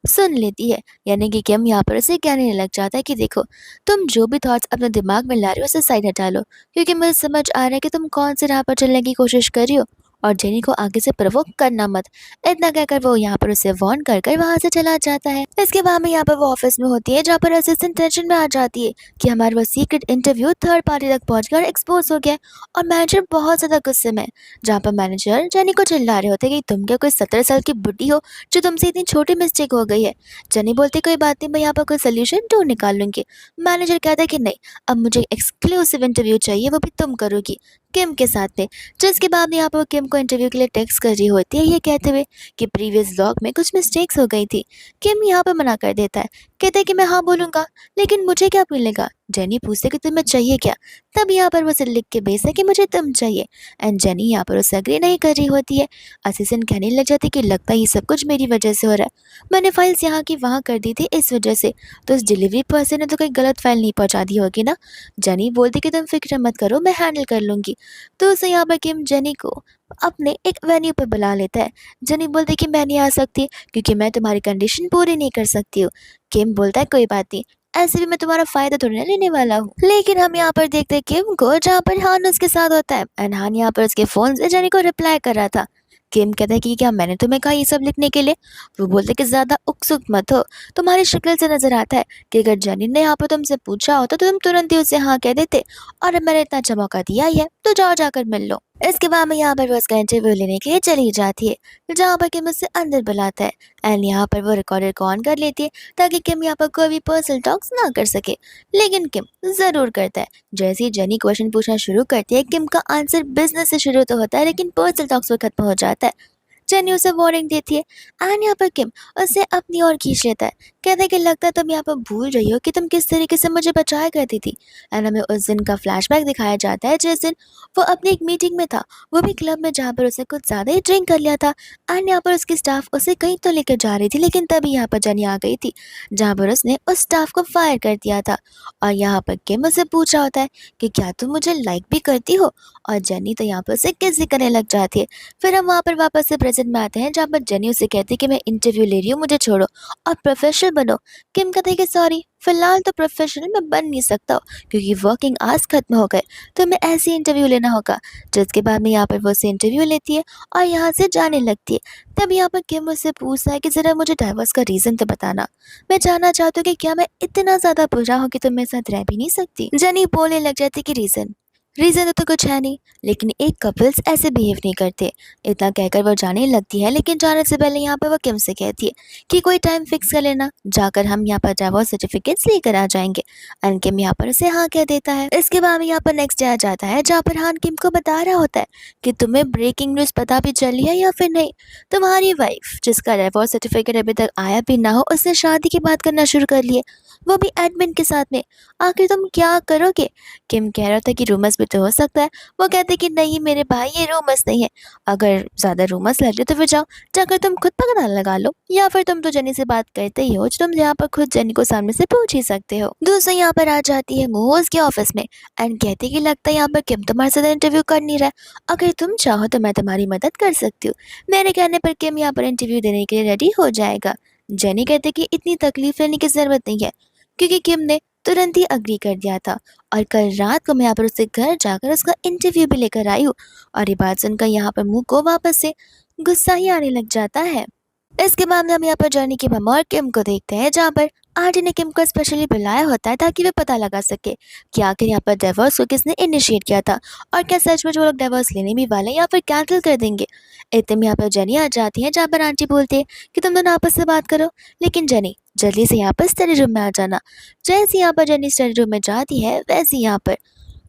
Speaker 1: सुन लेती है। यानी कि किम यहाँ पर उसे कहने लग जाता है कि देखो, तुम जो भी थॉट्स अपने दिमाग में ला रहे हो उसे साइड हटा लो, क्योंकि मुझे समझ आ रहा है कि तुम कौन से राह पर चलने की कोशिश कर रही हो, और जेनी को आगे से प्रवोक करना मत। इतना कहकर वो यहाँ पर उसे वार्न कर कर वहाँ से चला जाता है। इसके बाद में यहाँ पर वो ऑफिस में होती है, जहाँ पर असिस्टेंट टेंशन में आ जाती है कि हमारा वो सीक्रेट इंटरव्यू थर्ड पार्टी तक पहुंचकर एक्सपोज हो गया है, और मैनेजर बहुत ज़्यादा गुस्से में है। जहाँ पर मैनेजर जेनी को चिल्ला रहे होते हैं कि तुम क्या कोई 17 साल की बुढ़ी हो जो तुमसे इतनी छोटी मिस्टेक हो गई है। जेनी बोलती कोई बात नहीं, मैं यहाँ पर कोई सोल्यूशन ढूंढ निकाल लूंगी। मैनेजर कहता है कि नहीं, अब मुझे एक्सक्लूसिव इंटरव्यू चाहिए, वो भी तुम करोगी किम के साथ में। जिसके बाद में यहाँ पर वो किम को इंटरव्यू के लिए टेक्स्ट कर रही होती है, ये कहते हुए कि प्रीवियस व्लॉग में कुछ मिस्टेक्स हो गई थी। किम यहाँ पर मना कर देता है, कहता है कि मैं हाँ बोलूँगा, लेकिन मुझे क्या मिलेगा। जेनी पूछते कि तुम्हें चाहिए क्या। तब यहाँ पर वो उसे लिख के भेजता है कि मुझे तुम चाहिए। एंड जेनी यहाँ पर उससे अग्री नहीं कर रही होती है। असिस्टेंट कहने लग जाती कि लगता है ये सब कुछ मेरी वजह से हो रहा है, मैंने फाइल्स यहाँ की वहाँ कर दी थी इस वजह से, तो इस डिलीवरी पर्सन ने तो कोई गलत फाइल नहीं पहुँचा दी होगी ना। जेनी बोलती कि तुम फिक्र मत करो, मैं हैंडल कर लूँगी। तो उसे यहाँ पर किम जेनी को अपने एक वेन्यू पर बुला लेता है। जेनी बोलती कि मैं नहीं आ सकती क्योंकि मैं तुम्हारी कंडीशन पूरी नहीं कर सकती हूँ। किम बोलता है कोई बात नहीं, ऐसे भी मैं तुम्हारा फायदा थोड़ी ना लेने वाला हूँ। लेकिन हम यहाँ पर देखते हैं किम को, जहाँ पर हान उसके साथ होता है, एंड हान यहाँ पर उसके फोन से जेनी को रिप्लाई कर रहा था। किम कहता है कि क्या मैंने तुम्हें कहा ये सब लिखने के लिए। वो बोलते कि ज्यादा उत्सुक मत हो, तुम्हारी शक्ल से नजर आता है कि अगर जेनी ने यहाँ पर तुमसे पूछा होता तो तुम तुरंत ही उसे हाँ कह देते, और अब मैंने इतना अच्छा मौका दिया ही है तो जाओ जाकर मिल लो। इसके बाद में यहाँ पर वो उसका इंटरव्यू लेने के लिए चली जाती है, जहाँ पर किम उसे अंदर बुलाता है। एंड यहाँ पर वो रिकॉर्डर को ऑन कर लेती है ताकि किम यहाँ पर कोई भी पर्सनल टॉक्स ना कर सके, लेकिन किम जरूर करता है। जैसे ही जेनी क्वेश्चन पूछना शुरू करती है, किम का आंसर बिजनेस से शुरू तो होता है, लेकिन पर्सनल टॉक्स में खत्म हो जाता है। जेनी उसे वार्निंग देती है, एंड यहाँ पर किम उसे अपनी ओर खींच लेता है। कहता है कि लगता है तुम यहाँ पर भूल रही हो कि तुम किस तरीके से मुझे बचाया करती थी। एंड हमें उस दिन का फ्लैशबैक दिखाया जाता है जिस दिन वो अपनी एक मीटिंग में था, वो भी क्लब में, जहाँ पर उसे कुछ ज़्यादा ही ड्रिंक कर लिया था। एंड यहाँ पर उसकी स्टाफ उसे कहीं तो लेकर जा रही थी, लेकिन तभी यहाँ पर जेनी आ गई थी, जहाँ पर उसने उस स्टाफ को फायर कर दिया था। और यहाँ पर किम उसे पूछ रहा होता है कि क्या तुम मुझे लाइक भी करती हो, और जेनी तो यहाँ पर उसे किसी करने लग जाती है। फिर हम वहाँ पर वापस से प्रेजेंट में आते हैं, जहाँ पर जेनी उसे कहती है कि मैं इंटरव्यू ले रही हूँ, मुझे छोड़ो और प्रोफेशनल बनो। किम कहते हैं कि सॉरी, फिलहाल तो प्रोफेशनल मैं बन नहीं सकता हूँ, क्योंकि वर्किंग आवर्स खत्म हो गए, तो मैं ऐसे इंटरव्यू लेना होगा। जिसके बाद में यहाँ पर वो उसे इंटरव्यू लेती है और यहाँ से जाने लगती है। तब यहाँ पर किम उससे पूछता है कि ज़रा मुझे डाइवोर्स का रीज़न तो बताना, मैं जानना चाहती हूँ कि क्या मैं इतना ज़्यादा बुरा हूँ कि तुम मेरे साथ रह भी नहीं सकती। जेनी बोलने लग जाती कि रीज़न रीज़न तो कुछ है नहीं, लेकिन एक कपल्स ऐसे बिहेव नहीं करते। इतना कहकर वो जाने लगती है, लेकिन जाने से पहले यहाँ पर वो किम से कहती है कि कोई टाइम फिक्स कर लेना, जाकर हम यहाँ पर डाइवोर्स सर्टिफिकेट्स लेकर आ जाएंगे। एंड किम यहाँ पर उसे हाँ कह देता है। इसके बाद में यहाँ पर नेक्स्ट डे आ जाता है, जहाँ पर हान किम को बता रहा होता है कि तुम्हें ब्रेकिंग न्यूज़ पता भी चली है या फिर नहीं। तुम्हारी वाइफ, जिसका डाइवोर्स सर्टिफिकेट अभी तक आया भी ना हो, उसने शादी की बात करना शुरू कर लिए, वो भी एडमिन के साथ में। आखिर तुम क्या करोगे। किम कह रहा था कि रूमर्स भी तो हो सकता है। वो कहते कि नहीं मेरे भाई, ये रूमर्स नहीं है, अगर ज़्यादा रूमर्स लग रहे तो फिर जाओ जाकर तुम खुद पता लगा लो, या फिर तुम तो जेनी से बात करते ही हो, जो तुम यहाँ पर खुद जेनी को सामने से पूछ ही सकते हो। दूसरा यहाँ पर आ जाती है मोहस के ऑफिस में, एंड कहती कि लगता है यहाँ पर किम तुम्हारे साथ इंटरव्यू कर नहीं रहा है, अगर तुम चाहो तो मैं तुम्हारी मदद कर सकती हूँ। मेरे कहने पर किम यहाँ पर इंटरव्यू देने के लिए रेडी हो जाएगा। जेनी कहते कि इतनी तकलीफ लेने की ज़रूरत नहीं है, क्योंकि किम ने तुरंत ही एग्री कर दिया था और कल रात को मैं यहाँ पर उसके घर जाकर उसका इंटरव्यू भी लेकर आई हूँ। और ये बात सुनकर यहाँ पर मुँह को वापस से गुस्सा ही आने लग जाता है। इसके बाद में हम यहाँ पर जॉनी की मम्मा और किम को देखते हैं, जहाँ पर आंटी ने किम को स्पेशली बुलाया होता है ताकि वे पता लगा सके कि आखिर यहाँ पर डिवोर्स को किसने इनिशिएट किया था और क्या सच में जो लोग डिवोर्स लेने भी वाले हैं या फिर कैंसिल कर देंगे। इतने में यहाँ पर जेनी आ जाती है, जहाँ पर आंटी बोलती है कि तुम दोनों आपस में बात करो, लेकिन जेनी जल्दी से यहाँ पर स्टडी रूम में आ जाना। जैसे यहाँ पर जेनी स्टडी रूम में जाती है, वैसे यहाँ पर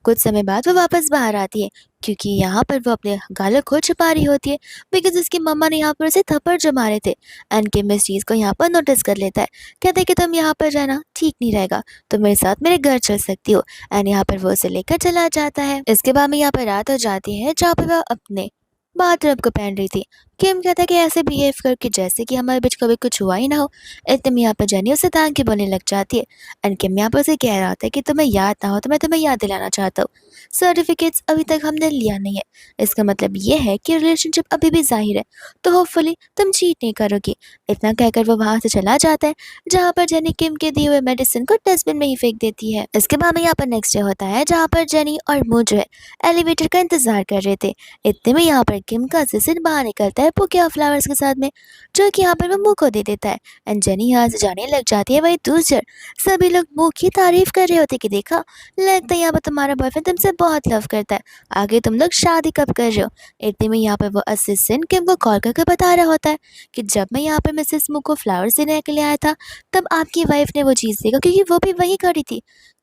Speaker 1: कुछ समय बाद वो वापस बाहर आती है, क्योंकि यहाँ पर वो अपने गालों को छुपा रही होती है, बिकॉज उसकी मम्मा ने यहाँ पर उसे थप्पड़ जो मारे थे। एंड किम इस चीज़ को यहाँ पर नोटिस कर लेता है, कहते हैं कि तुम यहाँ पर रहना ठीक नहीं रहेगा, तुम मेरे साथ मेरे घर चल सकती हो। एंड यहाँ पर वो उसे लेकर चला जाता है। इसके बाद में यहाँ पर रात हो जाती है, जहाँ पर वह अपने बाथरूम को पहन रही थी। किम कहता है कि ऐसे बिहेव करके जैसे कि हमारे बीच कभी कुछ हुआ ही ना हो। इतने में यहाँ पर जेनी उसे थैंक यू बोलने लग जाती है। एंड किम यहाँ पर उसे कह रहा होता है कि तुम्हें याद ना हो तो मैं तुम्हें याद दिलाना चाहता हूँ, सर्टिफिकेट्स अभी तक हमने लिया नहीं है, इसका मतलब ये है कि रिलेशनशिप अभी भी जाहिर है, तो होपफुली तुम चीट नहीं करोगी। इतना कहकर वो वहां से चला जाता है, जहाँ पर जेनी किम के दिए हुए मेडिसिन को डस्टबिन में ही फेंक देती है। इसके बाद में यहाँ पर नेक्स्ट डे होता है, जहाँ पर जेनी और मू जो है एलिवेटर का इंतजार कर रहे थे। इतने में यहाँ पर किम का असिस्टेंट बाहर निकलता है बुके ऑफ फ्लावर्स के साथ में, जो कि यहाँ पर वो मुँह को दे देता है। एंड जेनी यहाँ से जाने लग जाती है। वही दूसरी सभी लोग मुँह की तारीफ कर रहे होते कि देखा, लगता है यहाँ पर तुम्हारा बॉयफ्रेंड तुमसे बहुत लव करता है, आगे तुम लोग शादी कब कर रहे हो। इतने में यहाँ पर वो असिस्टेंट किम को कॉल करके बता रहा होता है कि जब मैं यहाँ पर मिसेस मू को फ्लावर्स देने के लिए आया था, तब आपकी वाइफ ने वो चीज़ देखा, क्योंकि वो भी वही खड़ी थी।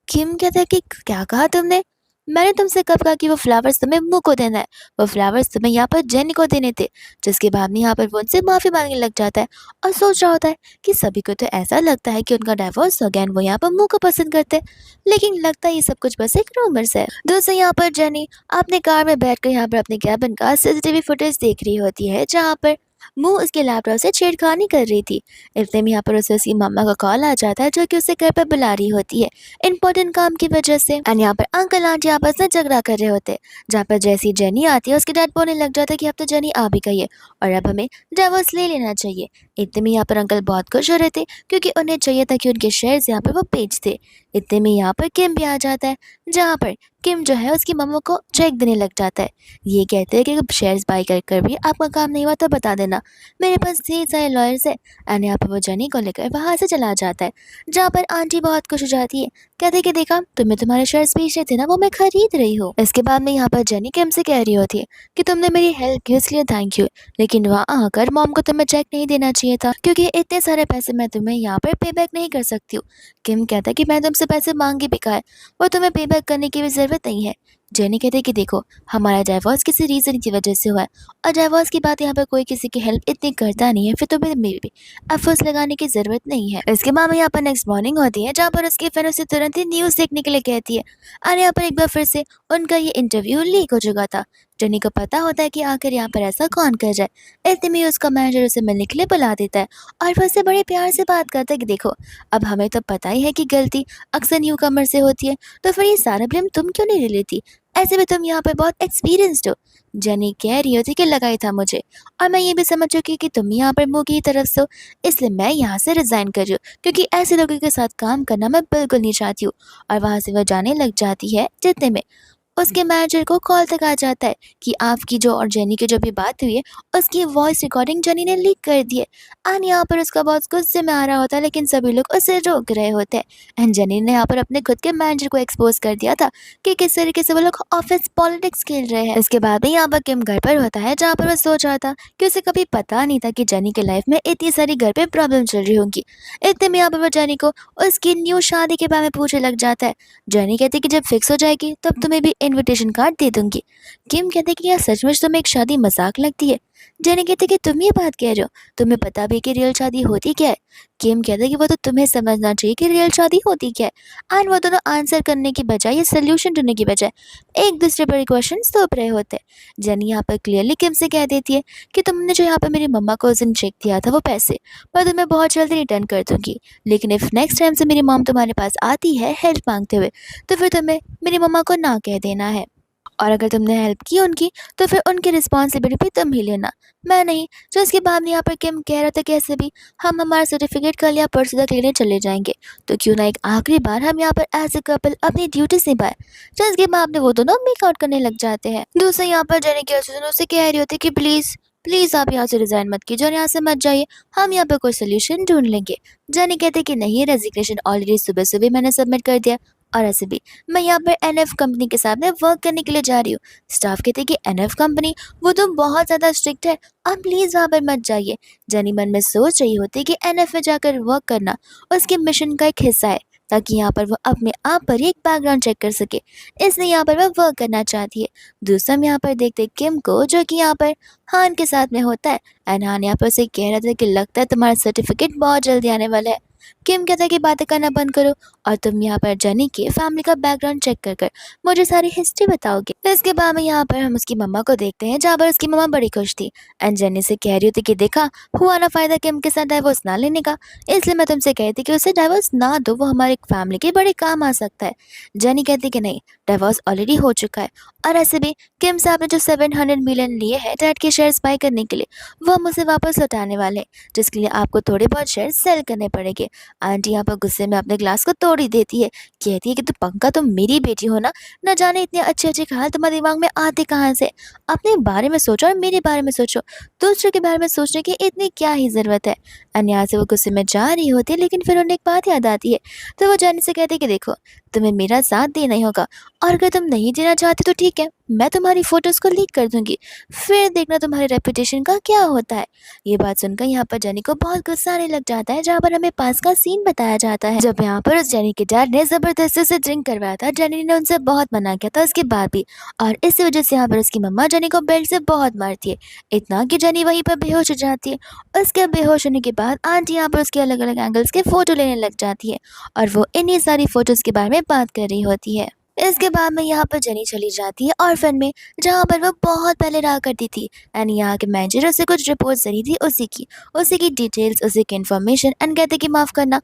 Speaker 1: किम कहता है कि क्या कहा तुमने, मैंने तुमसे कब कहा कि वो फ्लावर्स तुम्हें मुँह को देना है, वो फ्लावर्स तुम्हें यहाँ पर जेनी को देने थे। जिसके बाद में यहाँ पर वो उनसे माफ़ी मांगने लग जाता है और सोच रहा होता है कि सभी को तो ऐसा लगता है कि उनका डिवोर्स हो गया, वो यहाँ पर मुँह को पसंद करते हैं, लेकिन लगता है ये सब कुछ बस एक रूमर्स है। दोस्तों यहाँ पर जेनी अपने कार में बैठकर यहाँ पर अपने कैबिन का सीसीटीवी फुटेज देख रही होती है, जहाँ पर मुँह उसके लैपटॉप से छेड़खानी कर रही थी। इतने में यहाँ पर उसे उसकी मम्मा का कॉल आ जाता है, जो कि उसे घर पर बुला रही होती है इंपॉर्टेंट काम की वजह से। एंड यहाँ पर अंकल आंटी आपस में झगड़ा कर रहे होते हैं, जहाँ पर जैसी जेनी आती है उसके डैड बोलने लग जाता है कि अब तो जेनी आ भी गई है और अब हमें डिवोर्स ले लेना चाहिए। इतने में यहाँ पर अंकल बहुत खुश हो रहे थे, क्योंकि उन्हें चाहिए था कि उनके शेयर्स यहाँ पर वो बेच दे। इतने में यहाँ पर किम भी आ जाता है, जहाँ पर किम जो है उसकी मम्मा को चेक देने लग जाता है। ये कहते हैं कि अगर शेयर्स बाई कर भी आपका काम नहीं हुआ तो बता देना, मेरे पास ढेर सारे लॉयर्स है। एंड यहाँ पर वो जेनी को लेकर वहाँ से चला जाता है, जहाँ पर आंटी बहुत खुश हो जाती है, कहते हैं कि देखा तुम्हें तुम्हारे शेयर्स बेचने थे ना, वो मैं खरीद रही हूँ। इसके बाद में यहाँ पर जेनी किम से कह रही होती है कि तुमने मेरी हेल्प की इसलिए थैंक यू, लेकिन वहाँ आकर मॉम को तुम्हें चेक नहीं देना चाहिए था, क्योंकि इतने सारे पैसे मैं तुम्हें यहाँ पर पे बैक नहीं कर सकती हूँ। किम कहता है कि मैं तुमसे पैसे मांगे भी कहा, वो तुम्हें पे बैक करने की भी जरूरत नहीं है। जेनी कहते कि देखो, हमारा डाइवोर्स किसी रीज़न की वजह से हुआ है, और डाइवोर्स की बात यहाँ पर कोई किसी की हेल्प इतनी करता नहीं है, फिर तुम्हें मेरे भी एफर्ट्स लगाने की ज़रूरत नहीं है। इसके बाद में यहाँ पर नेक्स्ट मॉर्निंग होती है, जहाँ पर उसकी फ्रेंड उसे तुरंत ही न्यूज़ देखने के लिए कहती है, और यहाँ पर एक बार फिर से उनका ये इंटरव्यू लीक हो चुका था। जेनी को पता होता है कि आखिर यहाँ पर ऐसा कौन कर रहा है। इतने में उसका मैनेजर उसे मिलने के लिए बुला देता है, और वो उससे बड़े प्यार से बात करता है कि देखो, अब हमें तो पता ही है कि गलती अक्सर न्यू कमर से होती है, तो फिर ये सारा ब्लेम तुम क्यों नहीं ले लेती, ऐसे में तुम यहाँ पर बहुत एक्सपीरियंस्ड हो। जेनी कह रही होती कि लगाई था मुझे, और मैं ये भी समझ चुकी कि तुम यहाँ पर मुँह की तरफ से हो, इसलिए मैं यहाँ से रिज़ाइन कर रही हूँ, क्योंकि ऐसे लोगों के साथ काम करना मैं बिल्कुल नहीं चाहती हूँ। और वहाँ से वह जाने लग जाती है, जितने में उसके मैनेजर को कॉल तक आ जाता है कि आपकी जो और जेनी की जो भी बात हुई है, उसकी वॉइस रिकॉर्डिंग जेनी ने लीक कर दी है। एंड यहाँ पर उसका बॉस गुस्से में आ रहा होता है, लेकिन सभी लोग उसे रोक रहे होते हैं। एंड जेनी ने यहाँ पर अपने खुद के मैनेजर को एक्सपोज कर दिया था कि किस तरीके से वो लोग ऑफिस पॉलिटिक्स खेल रहे हैं। इसके बाद में यहाँ पर किम घर पर होता है, जहाँ पर वो सोच रहा था कि उसे कभी पता नहीं था कि जेनी के लाइफ में इतनी सारी घर पे प्रॉब्लम चल रही होंगी। इतने में यहाँ पर वो जेनी को उसकी न्यू शादी के बारे में पूछने लग जाता है। जेनी कहती कि जब फिक्स हो जाएगी तब तुम्हें भी इनविटेशन कार्ड दे दूंगी। किम कहते कि क्या सचमुच तुम्हें एक शादी मजाक लगती है। जेनी कहते कि तुम ये बात कह रहे हो, तुम्हें पता भी कि रियल शादी होती क्या है। किम कहते कि वो तो तुम्हें समझना चाहिए कि रियल शादी होती क्या है। एंड वो दोनों आंसर करने की बजाय या सोल्यूशन ढूंढने की बजाय एक दूसरे पर क्वेश्चन थोप रहे होते हैं। जेनी यहाँ पर क्लियरली किम से कह देती है कि तुमने जो यहाँ पर मेरी मम्मा को उस दिन चेक दिया था वो पैसे मैं तुम्हें बहुत जल्दी रिटर्न कर दूंगी, लेकिन इफ नेक्स्ट टाइम से मेरी मॉम तुम्हारे पास आती है हेल्प मांगते हुए, तो फिर तुम्हें मेरी मम्मा को ना कह देना है। और अगर तुमने हेल्प की उनकी, तो फिर उनकी रिस्पॉन्सिबिलिटी भी तुम ही लेना, मैं नहीं। जो इसके बाद में यहाँ पर किम कह रहा था कि ऐसे भी हम हमारा सर्टिफिकेट कल या परसों तक लेने चले जाएंगे, तो क्यों ना एक आखिरी बार हम यहाँ पर एज ए कपल अपनी ड्यूटीज निभाए। जो इसके बाद में वो दोनों मेकआउट करने लग जाते हैं। दूसरे यहाँ पर जेनी की सुन उसे कह रही होती है कि प्लीज प्लीज आप यहाँ से रिजाइन मत कीजिए और यहाँ से मत जाइए, हम यहाँ पे कोई सोल्यूशन ढूंढ लेंगे। जेनी कहते कि नहीं, रेजिग्नेशन ऑलरेडी सुबह सुबह मैंने सबमिट कर दिया, और ऐसे भी मैं यहाँ पर एनएफ कंपनी के साथ में वर्क करने के लिए जा रही हूँ। स्टाफ कहते कि एनएफ कंपनी, वो तो बहुत ज़्यादा स्ट्रिक्ट है, आप प्लीज़ वहाँ पर मत जाइए। जेनी मन में सोच रही होती कि एनएफ में जाकर वर्क करना उसके मिशन का एक हिस्सा है, ताकि यहाँ पर वो अपने आप पर ही एक बैकग्राउंड चेक कर सके, इसलिए यहाँ पर वह वर्क करना चाहती है। दूसरा हम यहाँ पर देखते हैं किम को, जो कि यहाँ पर हान के साथ में होता है। एंड हान यहाँ पर उसे कह रहा था कि लगता है तुम्हारा सर्टिफिकेट बहुत जल्दी आने वाला है। किम कहता है कि बातें करना बंद करो और तुम यहाँ पर जेनी के फैमिली का बैकग्राउंड चेक कर कर मुझे सारी हिस्ट्री बताओगे। तो इसके बाद में यहाँ पर हम उसकी मम्मा को देखते हैं, जहाँ पर उसकी मम्मा बड़ी खुश थी एंड जेनी से कह रही होती कि देखा, हुआ ना फायदा किम के साथ डाइवोर्स ना लेने का, इसलिए मैं तुमसे कहती कि उसे डाइवोर्स ना दो, वो हमारे फैमिली के बड़े काम आ सकता है। जेनी कहती कि नहीं, डाइवोर्स ऑलरेडी हो चुका है, और ऐसे भी किम से आपने जो 700 मिलियन लिए हैं डैड के शेयर्स बाय करने के लिए, वो हम उसे वापस लौटाने वाले हैं, जिसके लिए आपको थोड़े बहुत शेयर सेल करने पड़ेंगे। आंटी यहाँ पर गुस्से में अपने ग्लास को तोड़ ही देती है, कहती है कि तू पंखा, तुम मेरी बेटी हो ना, न जाने इतने अच्छे अच्छे ख्याल तुम्हारे दिमाग में आते कहाँ से। अपने बारे में सोचो और मेरे बारे में सोचो, दूसरे के बारे में सोचने की इतनी क्या ही ज़रूरत है। और यहाँ से वो गुस्से में जा रही होती है, लेकिन फिर उन्हें एक बात याद आती है, तो वो जाने से कहती है कि देखो, तुम्हें मेरा साथ देना ही होगा, और अगर तुम नहीं देना चाहते तो ठीक है, मैं तुम्हारी फोटोज़ को लीक कर दूंगी, फिर देखना तुम्हारे रेपुटेशन का क्या होता है। ये बात सुनकर यहाँ पर जेनी को बहुत गुस्सा आने लग जाता है, जहाँ पर हमें पास का सीन बताया जाता है, जब यहाँ पर उस जेनी के डैड ने जबरदस्ती से ड्रिंक करवाया था। जेनी ने उनसे बहुत मना किया था उसके बाद भी, और इसी वजह से यहाँ पर उसकी मम्मा जेनी को बेल्ट से बहुत मारती है, इतना कि जेनी वहीं पर बेहोश हो जाती है। उसके बेहोश होने के बाद आंटी यहाँ पर उसके अलग अलग एंगल्स के फोटो लेने लग जाती है, और वो इन्हीं सारी फोटोज के बारे में बात कर रही होती है। इसके बाद में यहाँ पर जेनी चली जाती है ऑर्फन में, जहाँ पर वो बहुत पहले रहा करती थी। एंड यहाँ के मैनेजर उसे कुछ रिपोर्ट्स दे रही थी, उसी की डिटेल्स, उसी की इन्फॉर्मेशन। एंड कहते कि माफ़ करना,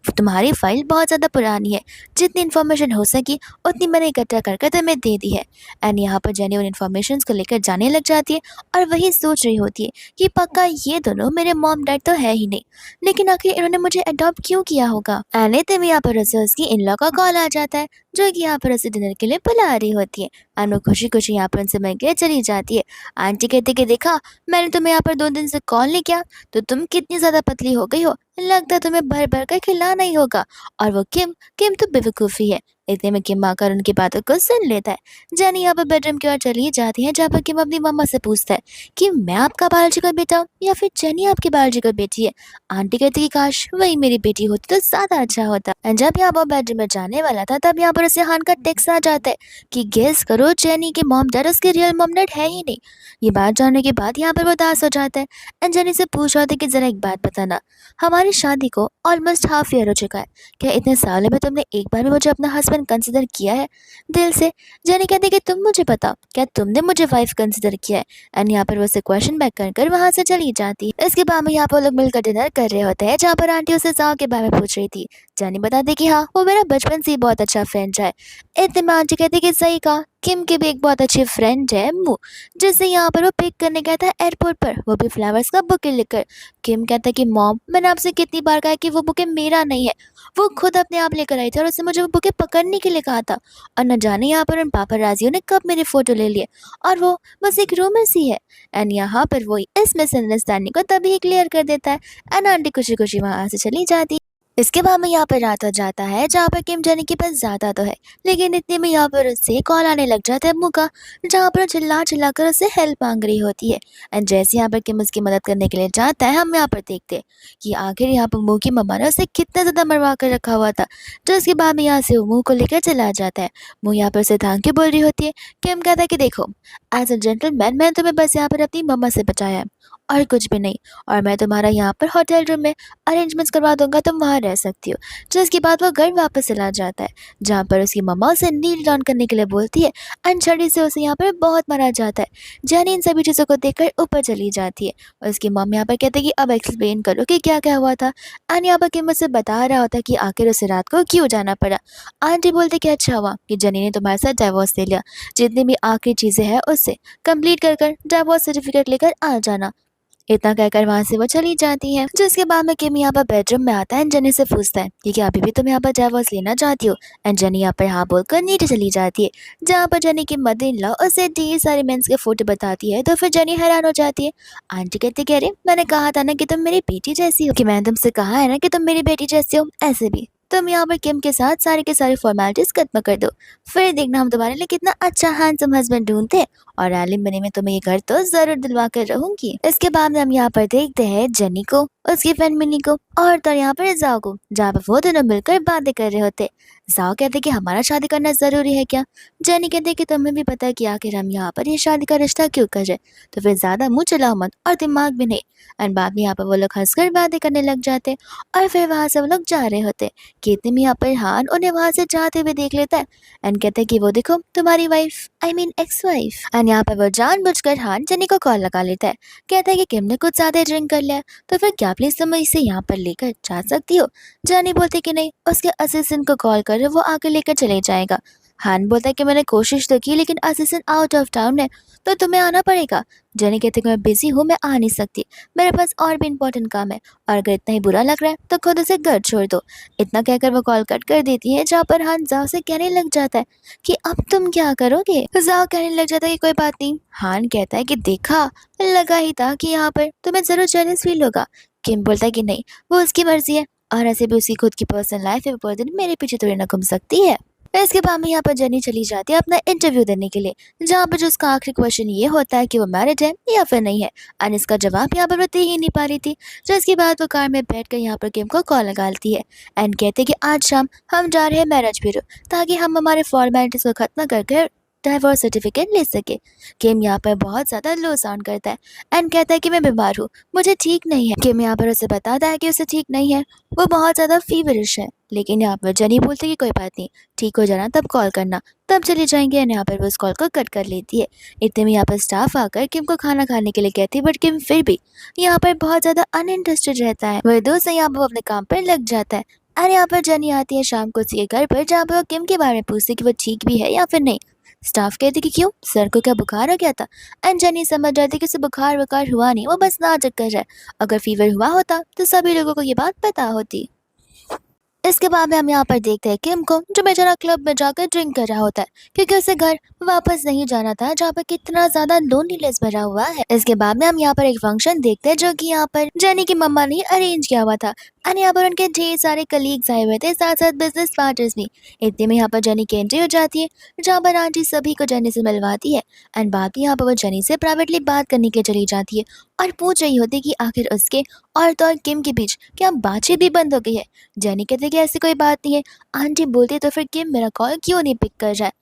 Speaker 1: तुम्हारी फाइल बहुत ज़्यादा पुरानी है, जितनी इन्फॉर्मेशन हो सकी उतनी मैंने इकट्ठा करके तुम्हें दे दी है। एंड यहाँ पर जेनी उन इन्फॉर्मेशन को लेकर जाने लग जाती है, और वही सोच रही होती है कि पक्का ये दोनों मेरे मॉम डैड तो है ही नहीं, लेकिन आखिर इन्होंने मुझे अडॉप्ट क्यों किया होगा। एंड इतने में यहाँ पर उसे उसकी इन लॉ का कॉल आ जाता है, जो कि यहाँ पर उसे डिनर के लिए बुला रही होती है। और वो खुशी खुशी यहाँ पर उनसे मिल के चली जाती है। आंटी कहती कि देखा, मैंने तुम्हें यहाँ पर 2 दिन से कॉल नहीं किया, तो तुम कितनी ज़्यादा पतली हो गई हो, लगता है तुम्हें भर भर कर खिलाना ही होगा। और वो किम किम तो बेवकूफ़ी है। इतने में किम आकर उनकी बातों को सुन लेता है। जेनी यहाँ पर बेडरूम की ओर चली जाती है, जहाँ पर किम अपनी मम्मा से पूछता है कि मैं आपका बायोलॉजिकल बेटा हूँ या फिर जेनी आपकी बायोलॉजिकल बेटी है। आंटी कहती कि काश वही मेरी बेटी होती तो ज़्यादा अच्छा होता। एंड जब यहाँ पर बेडरूम में जाने वाला था, तब यहाँ पर उसे हान का टेक्स्ट आ जाता है कि गेस करो, जेनी के मॉम डैड उसके रियल मॉम डैड है ही नहीं। ये बात जानने के बाद यहाँ पर वो उदास हो जाता है। एंड जेनी से पूछ रहा था कि ज़रा एक बात बताना, हमारी शादी को ऑलमोस्ट हाफ ईयर हो चुका है, क्या इतने सालों में तुमने एक बार भी मुझे अपना हस्बैंड कंसिडर किया है दिल से। जेनी कहती कि तुम मुझे बताओ, क्या तुमने मुझे वाइफ कंसिडर किया है। एंड यहाँ पर वो उसे क्वेश्चन बैक कर कर वहाँ से चली जाती है। इसके बाद में यहाँ पर लोग मिलकर डिनर कर रहे होते हैं, जहाँ पर आंटी उसे जाओ के बारे में पूछ रही थी। जेनी बताती कि हाँ, वो मेरा बचपन से ही बहुत अच्छा फ्रेंड है। इतने में आंटी कहती कि सही कहा, किम की भी एक बहुत अच्छी फ्रेंड है मू, जिसे यहाँ पर वो पिक करने गया था एयरपोर्ट पर, वो भी फ्लावर्स का बुके लेकर। किम कहता है कि मॉम, मैंने आपसे कितनी बार कहा कि वो बुके मेरा नहीं है, वो खुद अपने आप लेकर आई थी, और उसने मुझे वो बुके पकड़ने के लिए कहा था, और न जाने यहाँ पर उन पापराजियों ने कब मेरे फोटो ले लिए, और वो बस एक रूमर्स ही है। एंड यहाँ पर वो इस मिसअंडरस्टैंडिंग को तभी क्लियर कर देता है। एंड आंटी खुशी खुशी वहाँ से चली जाती है। इसके बाद में यहाँ पर रात हो जाता है, जहाँ पर किम जेनी के पास ज़्यादा तो है, लेकिन इतने में यहाँ पर उससे कॉल आने लग जाता है मुँह का, जहाँ पर चिल्ला चिल्ला कर उससे हेल्प मांग रही होती है। एंड जैसे यहाँ पर किम उसकी मदद करने के लिए जाता है, हम यहाँ पर देखते हैं कि आखिर यहाँ पर मुँह की मम्मा ने उसे कितना ज़्यादा मरवा कर रखा हुआ था। जो उसके बाद में यहाँ से वो मुँह को लेकर चला जाता है। मुँह यहाँ पर उसे थैंक यू बोल रही होती है। किम कहता है कि देखो, एज अ जेंटलमैन मैंने तुम्हें बस यहाँ पर अपनी मम्मा से बचाया है, और कुछ भी नहीं। और मैं तुम्हारा यहाँ पर होटल रूम में अरेंजमेंट्स करवा दूंगा, तुम वहाँ रह सकती हो। जिसके बाद वो घर वापस चला जाता है, जहाँ पर उसकी मम्मा उसे नील डाउन करने के लिए बोलती है एंड छड़ी से उसे यहाँ पर बहुत मारा जाता है। जैनी इन सभी चीज़ों को देखकर ऊपर चली जाती है और उसकी मम्मी यहाँ पर कहते हैं कि अब एक्सप्लेन करो कि क्या क्या हुआ था। एंड यहाँ पर किम मुझसे बता रहा होता है कि आखिर उसे रात को क्यों जाना पड़ा। आंटी बोलते कि अच्छा हुआ कि जनी ने तुम्हारे साथ डाइवोर्स ले लिया, जितनी भी आखिरी चीज़ें हैं उससे कंप्लीट कर कर डाइवोर्स सर्टिफिकेट लेकर आ जाना। इतना कहकर वहां से वो चली जाती है। जिसके बाद में किम यहाँ पर बेडरूम में आता है एंड जनी से पूछता है कि क्या अभी भी तुम यहाँ पर डाइवोर्स लेना चाहती हो। एंड जनी यहाँ पर हाँ बोलकर नीचे चली जाती है, जहाँ पर जनी की मदर इन लॉ उसे ढेर सारे मेंस के फोटो बताती है। तो फिर जनी हैरान हो जाती है। आंटी कहती कि अरे मैंने कहा था ना कि तुम मेरी बेटी जैसी हो, कि मैंने तुमसे कहा है ना कि तुम मेरी बेटी जैसी हो। ऐसे भी तुम यहाँ पर किम के साथ सारी के सारी फॉर्मेलिटीज खत्म कर दो, फिर देखना हम तुम्हारे लिए कितना अच्छा हैंडसम हस्बैंड ढूंढते हैं और एलिमनी में तुम्हें ये घर तो जरूर दिलवा कर रहूंगी। इसके बाद में हम यहाँ पर देखते हैं जनी को, उसकी फ्रेंड मिनी को और तो यहाँ पर जाओ को, जहाँ पर वो दोनों मिलकर बातें कर रहे होते। जाओ कहते कि हमारा शादी करना जरूरी है क्या। जनी कहते कि तुम्हें भी पता है कि आखिर हम यहाँ पर ये शादी का रिश्ता क्यों कर रहे, तो फिर ज्यादा मुंह चलाओ मत और दिमाग भी नहीं। एंड बाद में यहाँ पर वो लोग हंसकर बातें करने लग जाते और फिर वहां से वो लोग जा रहे होते कि इतने में यहाँ पर हान उन्हें वहां से जाते हुए देख लेता है एंड कहते हैं कि वो देखो तुम्हारी wife, I mean ex wife. And यहाँ पर वो जानबूझकर हान जनी को कॉल लगा लेता है। कहता है कि किम ने कुछ ज्यादा ड्रिंक कर लिया है, तो फिर क्या प्लीज तुम इसे यहाँ पर लेकर जा सकती हो। जानी बोलती कि नहीं, उसके असिस्टेंट को कॉल कर वो आके लेकर चले जाएगा। हान बोलता है कि मैंने कोशिश तो की लेकिन असिस्टेंट आउट ऑफ टाउन है, तो तुम्हें आना पड़ेगा। जनी कहते कि मैं बिजी हूँ, मैं आ नहीं सकती, मेरे पास और भी इम्पोर्टेंट काम है और अगर इतना ही बुरा लग रहा है तो खुद उसे घर छोड़ दो। इतना कहकर वो कॉल कट कर देती है, जहाँ पर हान जाओ से कहने लग जाता है कि अब तुम क्या करोगे। जाओ कहने लग जाता है कि कोई बात नहीं। हान कहता है कि देखा, लगा ही था कि यहाँ पर तुम्हें जरूर जेलस फील होगा। किम बोलता है कि नहीं, वो उसकी मर्जी है और ऐसे भी उसकी खुद की पर्सनल लाइफ है, वो पूरे दिन मेरे पीछे थोड़ी ना घूम सकती है। इसके बाद में यहाँ पर जनी चली जाती है अपना इंटरव्यू देने के लिए, जहाँ पर जो उसका आखिरी क्वेश्चन ये होता है कि वो मैरिड है या फिर नहीं है। और इसका जवाब यहाँ पर वो दे ही नहीं पा रही थी। जिसके बाद वो कार में बैठकर यहाँ पर किम को कॉल लगाती है एंड कहते हैं कि आज शाम हम जा रहे हैं मैरिज ब्यूरो, ताकि हम हमारे फॉर्मेलिटीज को खत्म करके डाइवोर्स सर्टिफिकेट ले सके। किम यहाँ पर बहुत ज्यादा लो साउंड करता है एंड कहता है कि मैं बीमार हूँ, मुझे ठीक नहीं है। किम यहाँ पर उसे बताता है कि उसे ठीक नहीं है, वो बहुत ज्यादा फीवरिश है। लेकिन यहाँ पर जनी बोलती है कि कोई बात नहीं, ठीक हो जाना तब कॉल करना, तब चले जाएंगे। एंड यहाँ पर वो उस कॉल को कट कर लेती है। इतने में यहाँ पर स्टाफ आकर किम को खाना खाने के लिए कहती है, बट किम फिर भी यहाँ पर बहुत ज्यादा अनइंटरेस्टेड रहता है। वह दोस्त यहाँ पर अपने काम पर लग जाता है। और यहाँ पर जनी आती है शाम को उसके घर पर, जहाँ पर वो किम के बारे में पूछती है कि वो ठीक भी है या फिर नहीं। स्टाफ कहती कि क्यों, सर को क्या बुखार आ गया था। एंड जनी समझ जाती कि उसे बुखार वुखार हुआ नहीं, वो बस नाटक कर रहा है। अगर फीवर हुआ होता तो सभी लोगों को ये बात पता होती। इसके बाद में हम यहाँ पर देखते हैं किम को, जो बेचारा क्लब में जाकर ड्रिंक कर रहा होता है, क्योंकि उसे घर वापस नहीं जाना था, जहाँ पर कितना ज्यादा लोनलीनेस भरा हुआ है। इसके बाद में हम यहाँ पर एक फंक्शन देखते हैं जो कि यहाँ पर जेनी की मम्मा ने अरेंज किया हुआ था। एंड यहाँ पर उनके ढेर सारे कलीग्स आए हुए थे, साथ साथ बिजनेस पार्टनर्स भी। इतने में यहाँ पर जेनी की एंट्री हो जाती है, जहाँ पर आंटी सभी को जेनी से मिलवाती है एंड बाद में यहाँ पर वो जेनी से प्राइवेटली बात करने के लिए चली जाती है और पूछ रही होती है कि आखिर उसके और तो और किम के बीच क्या बातचीत भी बंद हो गई है। जेनी कहते कि ऐसी कोई बात नहीं है। आंटी बोलती तो फिर किम मेरा कॉल क्यों नहीं पिक कर रहा है,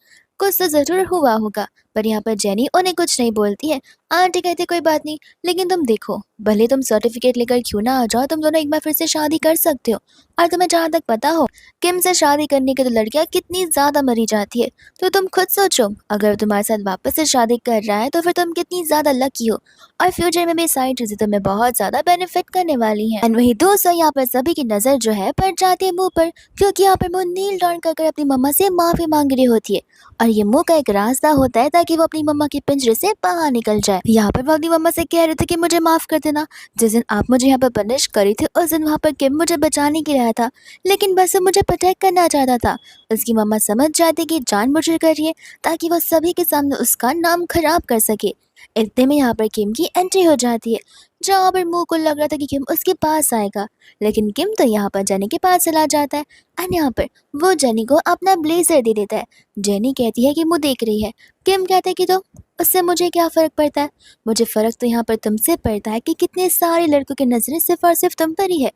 Speaker 1: कुछ तो जरूर हुआ होगा। पर यहाँ पर जेनी उन्हें कुछ नहीं बोलती है। आंटी कहती कोई बात नहीं, लेकिन तुम देखो, भले तुम सर्टिफिकेट लेकर क्यों ना आ जाओ, तुम दोनों एक बार फिर से शादी कर सकते हो। और तुम्हें जहाँ तक पता हो, किम से शादी करने के तो लड़कियां कितनी ज्यादा मरी जाती है, तो तुम खुद सोचो, अगर तुम्हारे साथ वापस से शादी कर रहा है तो फिर तुम कितनी ज्यादा लकी हो और फ्यूचर में भी सारी चीजें तुम्हें बहुत ज्यादा बेनिफिट करने वाली हैं। एंड वही दोस्तों, यहाँ पर सभी की नजर जो है पड़ जाती है मुंह पर, क्योंकि यहाँ पर वो नील डाउन कर अपनी मम्मा से माफी मांग रही होती है और ये मुंह का एक रास्ता होता है ताकि वो अपनी मम्मा के पिंजरे से बाहर निकल जाए। यहाँ पर वो अपनी मम्मा से कह रहे थे कि मुझे माफ कर देना, जिस दिन आप मुझे यहाँ पर पनिश करी थी उस दिन वहाँ पर किम मुझे बचाने के लिए आया था, लेकिन बस वो मुझे प्रोटेक्ट करना चाहता था। उसकी मम्मा समझ जाती कि जानबूझकर कर रही है ताकि वो सभी के सामने उसका नाम खराब कर सके। इतने में यहाँ पर किम की एंट्री हो जाती है, जहाँ पर मुंह को लग रहा था कि किम उसके पास आएगा, लेकिन किम तो यहाँ पर जेनी के पास चला जाता है एंड यहाँ पर वो जेनी को अपना ब्लेजर दे देता है। जेनी कहती है कि मुँह देख रही है। किम कहते हैं कि तो उससे मुझे क्या फर्क पड़ता है, मुझे फर्क तो यहाँ पर तुमसे पड़ता है कि कितने सारे लड़कों की नजरें सिर्फ और सिर्फ तुम पर ही है।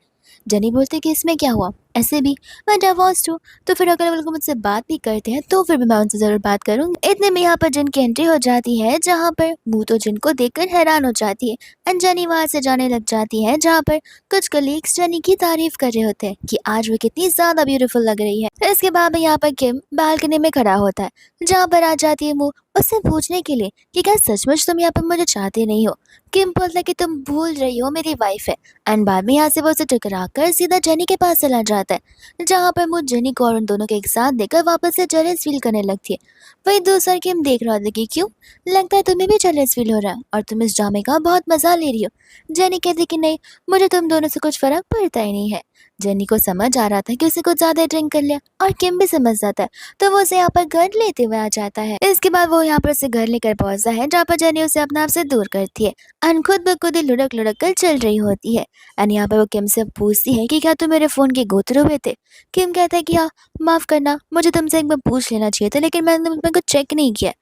Speaker 1: जेनी बोलते कि इसमें क्या हुआ, ऐसे भी मैं डिवोर्स्ड हूँ, तो फिर अगर वो लोग मुझसे बात भी करते हैं तो फिर भी मैं उनसे ज़रूर बात करूँगी। इतने में यहाँ पर जिन की एंट्री हो जाती है, जहाँ पर मूँ तो जिन को देखकर हैरान हो जाती है एंड जेनी वहाँ से जाने लग जाती है, जहाँ पर कुछ कलीग्स जेनी की तारीफ कर रहे होते हैं कि आज वो कितनी ज़्यादा ब्यूटीफुल लग रही है। फिर इसके बाद में यहाँ पर किम बालकनी में खड़ा होता है, जहाँ पर आ जाती है मूँ उससे पूछने के लिए कि क्या सचमुच तुम यहाँ पर मुझे चाहते नहीं हो। किम बोलता है कि तुम भूल रही हो मेरी वाइफ है, एंड बाद में यहाँ से वो उसे टकरा कर सीधा जेनी के पास चला जाता है, जहाँ पर वो जेनी को और उन दोनों के एक साथ देखकर वापस से जेलस फील करने लगती है। वही दूसरा किम देख रहा था कि क्यों, लगता है तुम्हें भी जेलस फील हो रहा है और तुम इस ड्रामे का बहुत मजा ले रही हो। जेनी कहती कि नहीं, मुझे तुम दोनों से कुछ फर्क पड़ता ही नहीं है। जेनी को समझ आ रहा था कि उसे कुछ ज्यादा ड्रिंक कर लिया और किम भी समझ जाता है, तो वो उसे यहाँ पर घर लेते हुए आ जाता है। इसके बाद वो यहाँ पर उसे घर लेकर पहुंचता है, जहाँ पर जेनी उसे अपने आप से दूर करती है एंड खुद ब खुद ही लुढ़क लुढ़क कर चल रही होती है। एंड यहाँ पर वो किम से पूछती है कि क्या तुम मेरे फोन के गो थ्रू हुए थे। किम कहता है कि हाँ, माफ करना, मुझे तुमसे एक बार पूछ लेना चाहिए था लेकिन मैंने तुम को चेक नहीं किया।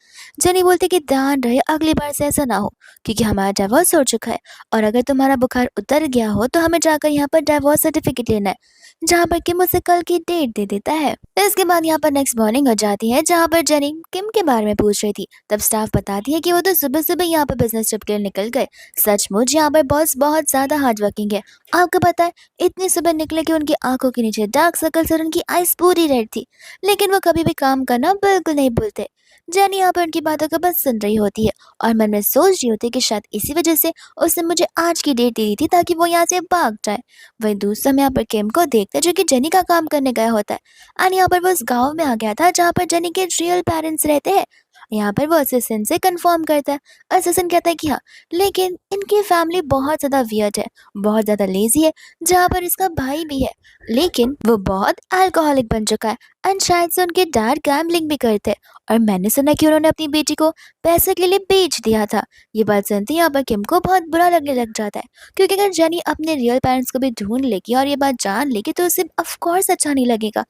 Speaker 1: जेनी बोलती कि ध्यान रहे अगली बार से ऐसा ना हो, क्योंकि हमारा डिवोर्स हो चुका है और अगर तुम्हारा बुखार उतर गया हो तो हमें जाकर यहाँ पर डिवोर्स सर्टिफिकेट लेना है, जहाँ पर किम उसे कल की डेट दे देता है। इसके बाद यहाँ पर नेक्स्ट मॉर्निंग हो जाती है, जहाँ पर जेनी किम के बारे में पूछ रही थी, तब स्टाफ बताती है कि वो तो सुबह सुबह यहाँ पर बिजनेस ट्रिप के लिए निकल गए। सचमुच यहाँ पर बॉस बहुत ज्यादा हार्ड वर्किंग है। आपको पता है, इतनी सुबह निकले कि उनकी आंखों के नीचे डार्क सर्कल्स और उनकी आईज पूरी रेड थी, लेकिन वो कभी भी काम करना बिल्कुल नहीं भूलते। जेनी यहाँ पर उनकी बातों को बस सुन रही होती है और मन में सोच रही होती है कि शायद इसी वजह से उसने मुझे आज की डेट दी थी ताकि वो यहाँ से भाग जाए। वही दूसरा में यहाँ पर किम को देखते हैं, जो कि जेनी का काम करने गया होता है एंड यहाँ पर वो उस गाँव में आ गया था जहाँ पर जेनी के रियल पेरेंट्स रहते हैं। यहाँ पर वो असिस्टेंट से कंफर्म करता है। असिस्टेंट कहता है कि हाँ, लेकिन इनकी फैमिली बहुत ज़्यादा वियर्ड है, बहुत ज़्यादा लेजी है, जहाँ पर इसका भाई भी है लेकिन वो बहुत अल्कोहलिक बन चुका है एंड शायद से उनके डैड गैम्बलिंग भी करते हैं और मैंने सुना कि उन्होंने अपनी बेटी को पैसे के लिए बेच दिया था। ये बात सुनते ही यहाँ पर किम को बहुत बुरा लगने लग जाता है, क्योंकि अगर जेनी अपने रियल पेरेंट्स को भी ढूंढ लेगी और ये बात जान लेगी तो उसे ऑफ कोर्स अच्छा नहीं लगेगा।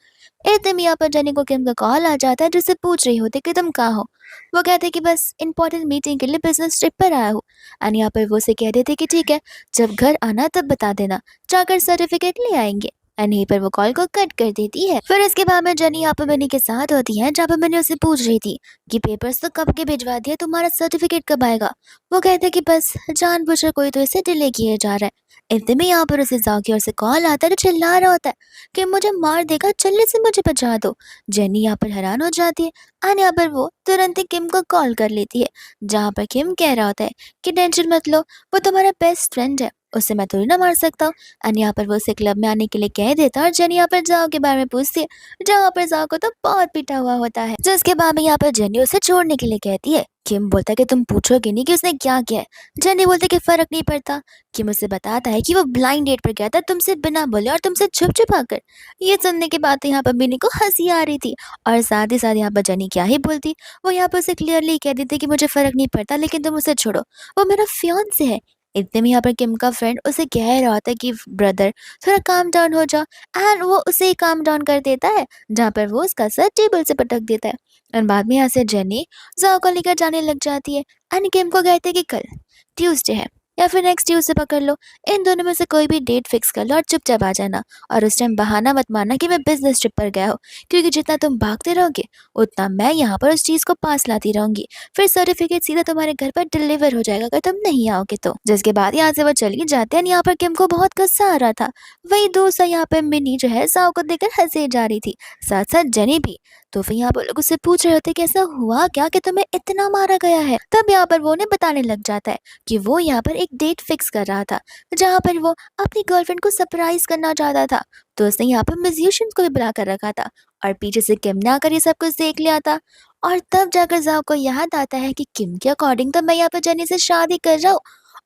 Speaker 1: इतने में यहाँ पर जेनी को किम का कॉल आ जाता है, जिससे पूछ रही होती है कि तुम कहाँ हो। वो कहते कि बस इंपॉर्टेंट मीटिंग के लिए बिजनेस ट्रिप पर आया हूँ। एंड यहाँ पर वो उसे कह देते कि ठीक है, जब घर आना तब बता देना, जाकर सर्टिफिकेट ले आएंगे। एंड यहीं पर वो कॉल को कट कर देती है। फिर इसके बाद में जेनी यहाँ पर बनी के साथ होती है, जहाँ पर मैंने उसे पूछ रही थी कि पेपर्स तो कब के भिजवा दिए, तुम्हारा सर्टिफिकेट कब आएगा। वो कहते कि बस जानबूझकर कोई तो इसे डिले किए जा रहा है। इतने में यहाँ पर उसे जाओ की ओर से कॉल आता है, जो चिल्ला रहा होता है कि मुझे मार देगा, जल्दी से मुझे बचा दो। जेनी यहाँ पर हैरान हो जाती है एंड यहाँ पर वो तुरंत ही किम को कॉल कर लेती है, जहाँ पर किम कह रहा होता है कि टेंशन मत लो, वो तुम्हारा बेस्ट फ्रेंड है, उसे मैं थोड़ी ना मार सकता हूँ। एंड यहाँ पर वो उसे क्लब में आने के लिए कह देता है और जेनी यहाँ पर जाओ के बारे में पूछती है, जहाँ पर जाओ को तो बहुत पीटा हुआ होता है, जिसके बाद में यहाँ पर जेनी उसे छोड़ने के लिए कहती है। किम बोलता है कि तुम पूछोगे नहीं कि उसने क्या किया है। जेनी बोलती है कि फर्क नहीं पड़ता। किम उसे बताता है कि वो ब्लाइंड डेट पर गया था तुमसे बिना बोले और तुमसे छुप छुपा कर। ये सुनने के बाद तो यहाँ पर मिनी को हंसी आ रही थी और साथ ही साथ यहाँ पर जेनी क्या ही बोलती, वो यहाँ पर उसे क्लियरली कह देती कि मुझे फर्क नहीं पड़ता लेकिन तुम उसे छोड़ो, वो मेरा फियांसे है। इतने में यहाँ पर किम का फ्रेंड उसे कह रहा होता है कि ब्रदर थोड़ा काम डाउन हो जाओ, एंड वो उसे ही काम डाउन कर देता है, जहाँ पर वो उसका सर टेबल से पटक देता है। और बाद में यहाँ से जेनी जाओ को लेकर जाने लग जाती है एंड किम को कहते हैं कि कल ट्यूसडे है या फिर नेक्स्ट ट्यूसडे पकड़ लो, इन दोनों में से कोई भी डेट फिक्स कर लो और चुपचाप आ जाना। और उस टाइम बहाना मत मारना कि मैं बिजनेस ट्रिप पर गया हूँ, क्योंकि जितना तुम भागते रहोगे उतना मैं यहाँ पर उस चीज़ को पास लाती रहूंगी, फिर सर्टिफिकेट सीधा तुम्हारे घर पर डिलीवर हो जाएगा अगर तुम नहीं आओगे तो। जिसके बाद यहाँ से वो चली जाते हैं। यहाँ पर किम को बहुत गुस्सा आ रहा था। वही दूसरा यहाँ पे मिनी जो है साव को देखकर हंसे जा रही थी, साथ साथ जेनी भी। तो फिर यहाँ पर लोग उससे पूछ रहे होते कि ऐसा हुआ क्या कि तुम्हें इतना मारा गया है। तब यहाँ पर वो उन्हें बताने लग जाता है कि वो यहाँ पर एक डेट फिक्स कर रहा था, जहाँ पर वो अपनी गर्लफ्रेंड को सरप्राइज करना चाहता था। तो उसने यहाँ पर म्यूजिशियंस को भी बुला कर रखा था और पीछे से किम ने आकर ये सब कुछ देख लिया था। और तब जाकर जाओ को याद आता है कि किम के अकॉर्डिंग तो मैं यहाँ पर जेनी से शादी कर रहा हूँ।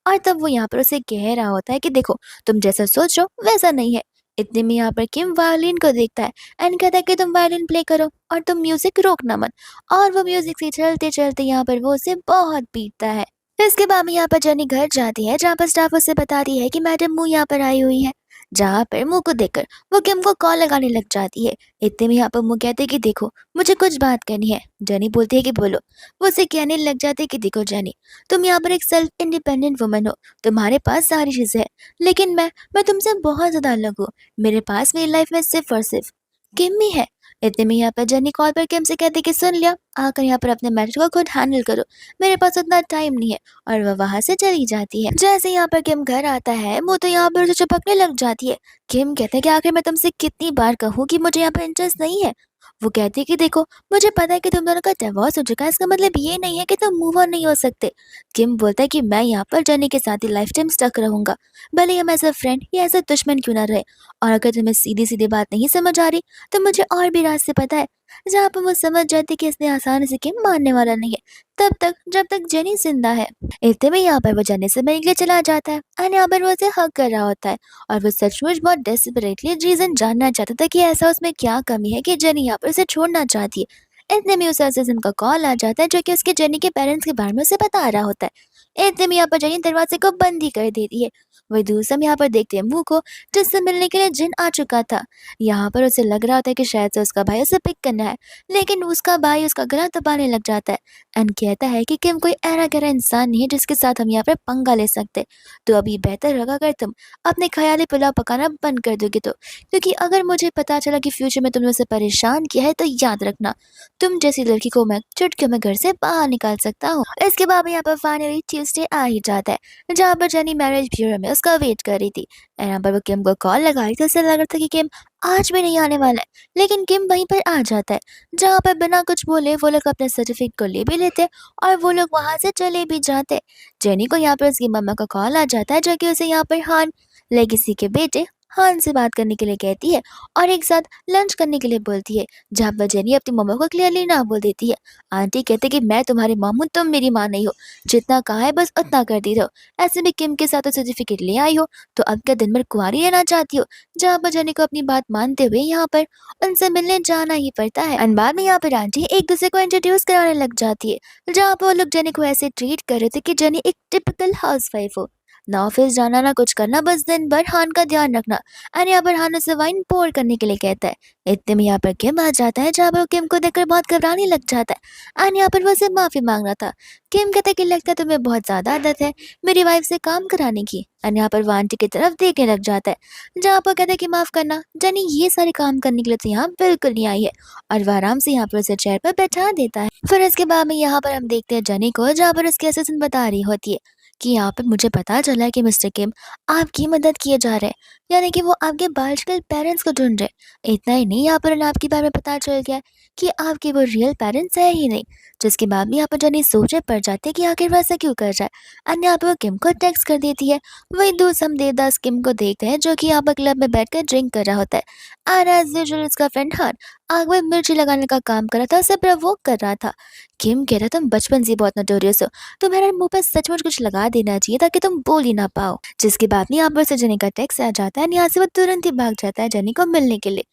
Speaker 1: और तब वो यहाँ पर उसे कह रहा होता है कि देखो, तुम जैसा सोच रहे हो वैसा नहीं है। इतने में यहाँ पर किम वायलिन को देखता है एंड कहता है कि तुम वायलिन प्ले करो और तुम म्यूजिक रोकना मत। और वो म्यूजिक से चलते चलते यहाँ पर वो उसे बहुत पीटता है। इसके बाद में यहाँ पर जेनी घर जाती है, जहाँ पर स्टाफ उसे बताती है कि मैडम मू यहाँ पर आई हुई है। जहाँ पर मुँह को देखकर वो किम को कॉल लगाने लग जाती है। इतने में यहाँ पर मुँह कहते हैं कि देखो मुझे कुछ बात करनी है। जेनी बोलती है कि बोलो। वो उसे कहने लग जाते हैं कि देखो जेनी, तुम यहाँ पर एक सेल्फ इंडिपेंडेंट वुमन हो, तुम्हारे पास सारी चीजें हैं, लेकिन मैं तुमसे बहुत ज्यादा अलग हूँ। मेरे पास मेरी लाइफ में सिर्फ और सिर्फ किम ही है। इतने में यहाँ पर जेनी कॉल पर किम से कहती कि सुन लिया, आकर यहाँ पर अपने मैटर को खुद हैंडल करो, मेरे पास उतना टाइम नहीं है। और वह वहां से चली जाती है। जैसे यहाँ पर किम घर आता है, वो तो यहाँ पर उसे चिपकने लग जाती है। किम कहते हैं कि आखिर मैं तुमसे कितनी बार कहूँ कि मुझे यहाँ पर इंटरेस्ट नहीं है। वो कहती है कि देखो मुझे पता है कि तुम दोनों का डिवोर्स हो चुका है, इसका मतलब ये नहीं है कि तुम मूव ऑन नहीं हो सकते। किम बोलता है कि मैं यहाँ पर जेनी के साथ ही लाइफ टाइम स्टक रहूंगा, भले ही हम एज अ फ्रेंड या एज अ दुश्मन क्यों ना रहे। और अगर तुम्हें सीधी सीधी बात नहीं समझ आ रही तो मुझे और भी रास्ते पता है, जहाँ पर वो समझ जाती कि इसने आसानी से किम मानने वाला नहीं है, तब तक जब तक जेनी जिंदा है। इतने में यहाँ पर वो जेनी से मिलने के लिए चला जाता है और यहाँ पर वो उसे हक कर रहा होता है। और वो सचमुच बहुत डेस्परेटली रीजन जानना चाहता था कि ऐसा उसमें क्या कमी है कि जेनी यहाँ पर उसे छोड़ना चाहती है। इतने में उस असिस्टेंट का कॉल आ जाता है जो कि उसके जेनी के पेरेंट्स के बारे में उसे बता रहा होता है। इतने में यहाँ पर जेनी दरवाजे को बंद ही कर देती है। वही दूसरा हम यहाँ पर देखते हैं मुंह को, जिससे मिलने के लिए जिन आ चुका था। यहाँ पर उसे लग रहा होता है कि शायद से उसका भाई उसे पिक करना है, लेकिन उसका भाई उसका गला दबाने लग जाता है एंड कहता है कि किम कोई ऐरा गहरा इंसान नहीं है जिसके साथ हम यहाँ पर पंगा ले सकते। तो अभी बेहतर होगा अगर तुम अपने ख्याली पुलाव पकाना बंद कर दोगे तो, क्योंकि अगर मुझे पता चला कि फ्यूचर में तुमने उसे परेशान किया है तो याद रखना, तुम जैसी लड़की को मैं चुटकियों में घर से बाहर निकाल सकता हूँ। इसके बाद यहाँ पर फाइनली ट्यूसडे आ ही जाता है, जहाँ पर जेनी मैरिज ब्यूरो में उसका वेट कर रही थी। यहाँ पर वो किम को कॉल लगाई तो उसे लग रहा था कि किम आज भी नहीं आने वाला है, लेकिन किम वहीं पर आ जाता है, जहाँ पर बिना कुछ बोले वो लोग अपने सर्टिफिकेट को ले भी लेते और वो लोग वहां से चले भी जाते। जेनी को यहाँ पर उसकी मम्मा का कॉल आ जाता है, जो कि उसे यहाँ पर हान लेगेसी के बेटे हान से बात करने के लिए कहती है और एक साथ लंच करने के लिए बोलती है, जहाँ पर जेनी अपनी मम्मा को क्लियरली ना बोल देती है। आंटी कहते कि मैं तुम्हारी माँ हूँ, तुम मेरी माँ नहीं हो, जितना कहा है बस उतना कर दी रहो। ऐसे भी किम के साथ तो सर्टिफिकेट ले आई हो, तो अब क्या दिन भर कुंवारी रहना चाहती हो? जहाँ पर जेनी को अपनी बात मानते हुए यहाँ पर उनसे मिलने जाना ही पड़ता है। और बाद में यहाँ पर आंटी एक दूसरे को इंट्रोड्यूस कराने लग जाती है, जहाँ पर वो लोग जेनी को ऐसे ट्रीट कर रहे थे कि जेनी एक टिपिकल हाउसवाइफ हो, ना ऑफिस जाना ना कुछ करना, बस दिन भर हान का ध्यान रखना। और यहाँ पर हान उसे वाइन पोर करने के लिए कहता है। इतने में यहाँ पर किम आ जाता है, जहाँ पर वो किम को देखकर बहुत घबराने लग जाता है और यहाँ पर वो उसे माफी मांग रहा था। किम कहता है कि लगता है तुम्हें बहुत ज्यादा आदत है मेरी वाइफ से काम कराने की। और यहाँ पर वो आंटी की तरफ देखने लग जाता है, जहाँ पर कहता है कि माफ करना जेनी, ये सारे काम करने के लिए तो यहाँ बिल्कुल नहीं आई है। और वह आराम से यहाँ पर उसे चेयर पर बैठा देता है। फिर इसके बाद में यहाँ पर हम देखते हैं जेनी को, जहाँ पर उसकी असिस्टेंट बता रही होती है कि यहाँ पर मुझे पता चला है कि मिस्टर किम आपकी मदद किए जा रहे हैं, यानी कि वो आपके बायोलॉजिकल पेरेंट्स को ढूंढ रहे हैं। इतना ही नहीं, यहाँ पर उन्हें आपके बारे में पता चल गया है कि आपके वो रियल पेरेंट्स है ही नहीं। जिसके बाद में यहाँ पर जेनी सोचे पड़ जाती है कि आखिर वैसा क्यों कर रहा है। अन्य यहाँ पर वो किम को टेक्स्ट कर देती है। वही दूसरा हम देवदास किम को देखते हैं, जो कि यहाँ पर क्लब में बैठकर ड्रिंक कर रहा होता है और एज यूजुअल उसका फ्रेंड हान आग में मिर्ची लगाने का काम कर रहा था, उसे प्रवोक कर रहा था। किम कह रहा तुम बचपन से बहुत नोटोरियस हो, तुम्हारे मुंह पर सचमुच कुछ लगा देना चाहिए ताकि तुम बोल ही ना पाओ। जिसके बाद में यहाँ पर से जेनी का टेक्स्ट आ जाता है और यहाँ से वो तुरंत ही भाग जाता है जेनी को मिलने के लिए।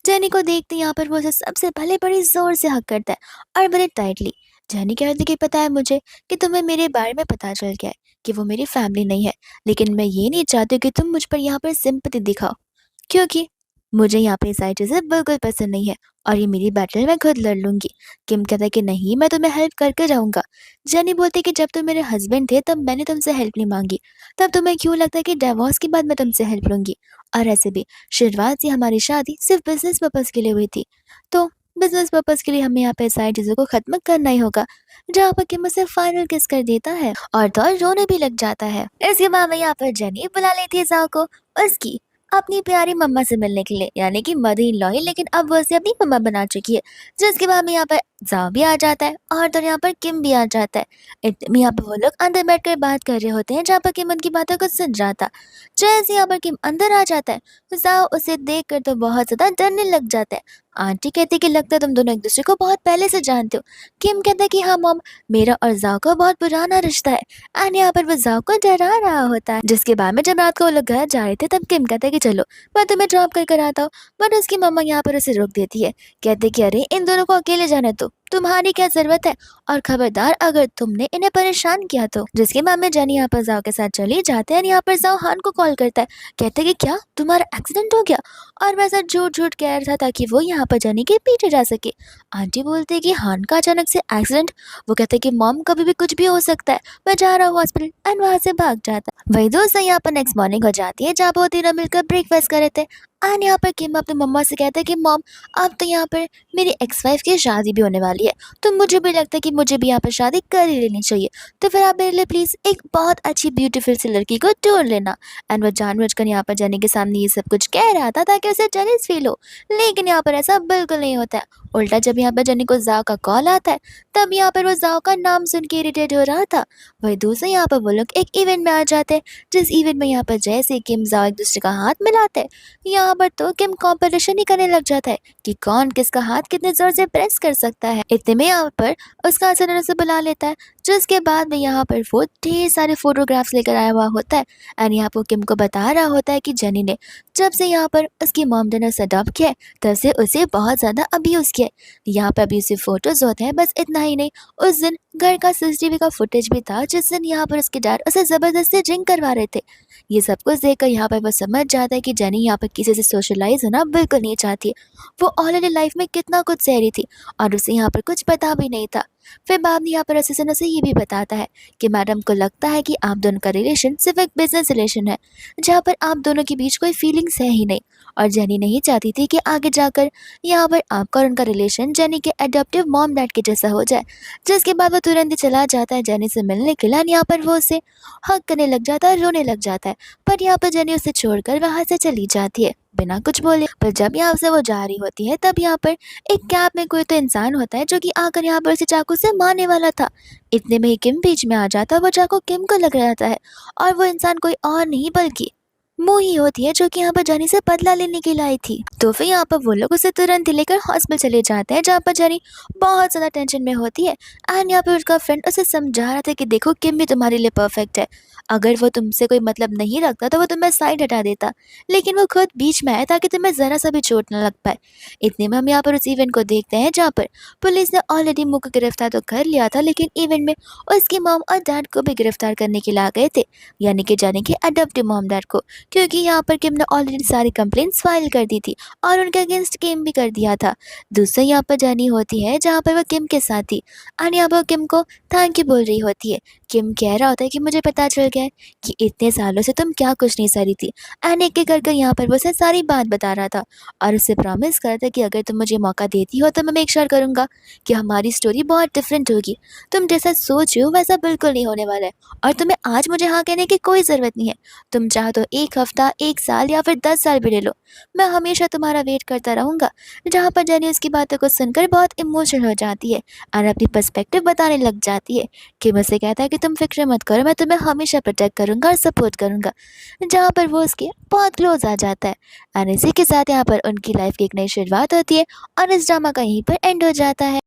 Speaker 1: जेनी को देखते ही यहाँ पर वो उसे सबसे पहले बड़ी जोर से हक करता है और बड़े टाइटली। जेनी कहती कि पता है मुझे कि तुम्हें मेरे बारे में पता चल गया है कि वो मेरी फैमिली नहीं है, लेकिन मैं ये नहीं चाहती कि तुम मुझ पर यहाँ पर सिंपैथी दिखाओ, क्योंकि मुझे यहाँ पे ये सारी चीज़ें बिल्कुल पसंद नहीं है और ये मेरी बैटल मैं खुद लड़ लूंगी। किम कहता है कि नहीं, मैं तुम्हें हेल्प करके जाऊंगा। जेनी बोलती है कि जब तुम मेरे हस्बैंड थे तब मैंने तुमसे हेल्प नहीं मांगी, तब तुम्हें क्यों लगता है कि डिवोर्स के बाद मैं तुमसे हेल्प लूंगी? और ऐसे भी शुरुआत से हमारी शादी सिर्फ बिजनेस पर्पज के लिए हुई थी, तो बिजनेस पर्पज के लिए हमें यहाँ पे सारी चीज़ों को खत्म करना ही होगा। जहाँ पर किम उसे फाइनल किस कर देता है और तो रोने भी लग जाता है। इसके बाद में यहाँ पर जेनी बुला लेती है जाओ को उसकी अपनी प्यारी मम्मा से मिलने के लिए, यानी कि मदर इन लॉ ही, लेकिन अब वो उसे अपनी मम्मा बना चुकी है। जिसके बाद में यहाँ पर जाओ भी आ जाता है और तो यहाँ पर किम भी आ जाता है। इतने में यहाँ पर वो लोग अंदर बैठकर बात कर रहे होते हैं, जहाँ पर किम उनकी बातों को सुन रहा था। जैसे यहाँ पर किम अंदर आ जाता है, जाओ उसे देख कर तो बहुत ज्यादा डरने लग जाता है। आंटी कहती कि लगता है तुम दोनों एक दूसरे को बहुत पहले से जानते हो। किम कहता है कि हाँ मॉम, मेरा और जाओ का बहुत पुराना रिश्ता है। एंड यहाँ पर वो जाओ को डरा रहा होता है। जिसके बाद में जब रात को वो लोग घर जा रहे थे, तब किम कहता है कि चलो मैं तुम्हें ड्रॉप कर कर आता हूँ, बट उसकी मम्मा यहाँ पर उसे रोक देती है। कहते कि अरे इन दोनों को अकेले जाने दो, तुम्हारी क्या ज़रूरत है? और खबरदार अगर तुमने इन्हें परेशान किया तो। जिसके बाद में जेनी यहाँ पर ज़ाओ के साथ चली जाते हैं। यहाँ पर ज़ाओ हान को कॉल करता है। कहते हैं कि क्या तुम्हारा एक्सीडेंट हो गया? और वैसा झूठ-झूठ कह रहा था ताकि वो यहाँ पर जेनी के पीछे जा सके। आंटी बोलती है कि हान का अचानक से एक्सीडेंट। वो कहते हैं कि मॉम कभी भी कुछ भी हो सकता है। मैं जा रहा हूँ हॉस्पिटल एंड वहाँ से भाग जाता है। वही दोस्त यहाँ पर नेक्स्ट मॉर्निंग हो जाती है जहाँ पर वो तीनों मिलकर ब्रेकफास्ट कर रहे थे। एंड यहाँ पर किम अपनी मम्मा से कहता है कि मॉम अब तो यहाँ पर मेरी एक्स वाइफ की शादी भी होने वाली है। तो मुझे भी लगता है कि मुझे भी यहाँ पर शादी कर ही लेनी चाहिए। तो फिर आप मेरे लिए प्लीज़ एक बहुत अच्छी ब्यूटीफुल सी लड़की को ढूँढ लेना। एंड वो जानबूझकर यहाँ पर जेनी के सामने ये सब कुछ कह रहा था ताकि उसे जेलस फ़ील हो। लेकिन यहाँ पर ऐसा बिल्कुल नहीं होता है। उल्टा जब यहाँ पर जेनी को ज़ाओ का कॉल आता है, तब यहाँ पर वो ज़ाओ का नाम सुन के इरिटेट हो रहा था। वहीं दूसरे यहाँ पर वो लोग एक इवेंट में आ जाते हैं, जिस इवेंट में यहाँ पर जैसे ही किम ज़ाओ एक-दूसरे का हाथ मिलाते हैं, यहाँ पर तो किम कॉम्पिटिशन ही करने लग जाता है कि कौन किसका हाथ कितने ज़ोर से प्रेस कर सकता है। इतने में यहाँ पर उसका अचानक से बुला लेता है, जिसके बाद में यहाँ पर वो ढेर सारे फोटोग्राफ्स लेकर आया हुआ होता है। एंड यहाँ पर किम को बता रहा होता है कि जेनी ने जब से यहाँ पर उसकी मॉम ने उसे अडॉप्ट किया है, तब से उसे बहुत ज़्यादा अब्यूज़ किया है। यहाँ पर अब्यूसिव फोटोज़ होते हैं। बस इतना ही नहीं, उस दिन घर का सीसीटीवी का फुटेज भी था जिस दिन यहाँ पर उसके डैड उसे ज़बरदस्ती ड्रिंक करवा रहे थे। ये सब कुछ देखकर यहाँ पर वो समझ जाता है कि जेनी यहाँ पर किसी से सोशलाइज होना बिल्कुल नहीं चाहती है। वो ऑलरेडी लाइफ में कितना कुछ सह रही थी और उसे यहाँ पर कुछ पता भी नहीं था। फिर बाद में यहाँ पर असिस्टेंट उसे ये भी बताता है कि मैडम को लगता है कि आप दोनों का रिलेशन सिर्फ एक बिजनेस रिलेशन है, जहाँ पर आप दोनों के बीच कोई फीलिंग्स है ही नहीं। और जेनी नहीं चाहती थी कि आगे जाकर यहाँ पर आपका और उनका रिलेशन जेनी के एडॉप्टिव मॉम डैड के जैसा हो जाए। जिसके बाद वो तुरंत ही चला जाता है जेनी से मिलने के लिए। यहाँ पर वो उसे हग करने लग जाता है, रोने लग जाता है। पर यहाँ पर जेनी उसे छोड़कर वहाँ से चली जाती है बिना कुछ बोले। पर जब यहाँ से वो जा रही होती है, तब यहाँ पर एक कैब में कोई तो इंसान होता है जो कि आकर यहाँ पर उसे चाकू से मारने वाला था। इतने में ही किम बीच में आ जाता है। वो चाकू किम को लग रहा है और वो इंसान कोई और नहीं बल्कि मोही होती है, जो कि यहाँ पर जेनी से बदला लेने के लिए आई थी। तो फिर यहाँ पर वो लोग उसे तुरंत ही लेकर हॉस्पिटल चले जाते हैं, जहाँ पर जेनी बहुत ज़्यादा टेंशन में होती है। एंड यहाँ पर उसका फ्रेंड उसे समझा रहा था कि देखो किम भी तुम्हारे लिए परफेक्ट है। अगर वो तुमसे कोई मतलब नहीं रखता तो वो तुम्हें साइड हटा देता, लेकिन वो खुद बीच में आया ताकि तुम्हें ज़रा सा भी चोट न लग पाए। इतने में हम यहाँ पर उस इवेंट को देखते हैं जहाँ पर पुलिस ने ऑलरेडी मुँह को गिरफ्तार तो कर लिया था, लेकिन इवेंट में उसकी मॉम और डैड को भी गिरफ्तार करने के लिए आ गए थे, यानी कि जेनी के अडॉप्टिव मॉम डैड को। क्योंकि यहाँ पर किम ने ऑलरेडी सारी कंप्लेंट्स फाइल कर दी थी और उनके अगेंस्ट केम भी कर दिया था। दूसरा यहाँ पर जानी होती है जहाँ पर वो किम के साथ थी और यहाँ पर किम को थैंक यू बोल रही होती है। किम कह रहा होता है कि मुझे पता चल गया है कि इतने सालों से तुम क्या कुछ नहीं सही थी। एंड एक एक करके यहाँ पर वो उसे सारी बात बता रहा था और उससे प्रॉमिस कर रहा था कि अगर तुम मुझे मौका देती हो तो मैं मेक श्योर करूँगा कि हमारी स्टोरी बहुत डिफरेंट होगी। तुम जैसा सोच रहे हो वैसा बिल्कुल नहीं होने वाला है और तुम्हें आज मुझे हाँ कहने की कोई ज़रूरत नहीं है। तुम चाहो तो 1 हफ्ता, 1 साल या फिर 10 साल भी ले लो। मैं हमेशा तुम्हारा वेट करता रहूँगा। जहाँ पर जेनी उसकी बातों को सुनकर बहुत इमोशनल हो जाती है और अपनी पर्सपेक्टिव बताने लग जाती है कि मुझसे कहता है कि तुम फ़िक्र मत करो, मैं तुम्हें हमेशा प्रोटेक्ट करूँगा और सपोर्ट करूँगा। जहाँ पर वो उसके बहुत क्लोज़ आ जाता है और इसी के साथ यहाँ पर उनकी लाइफ़ की एक नई शुरुआत होती है और इस ड्रामा का यहीं पर एंड हो जाता है।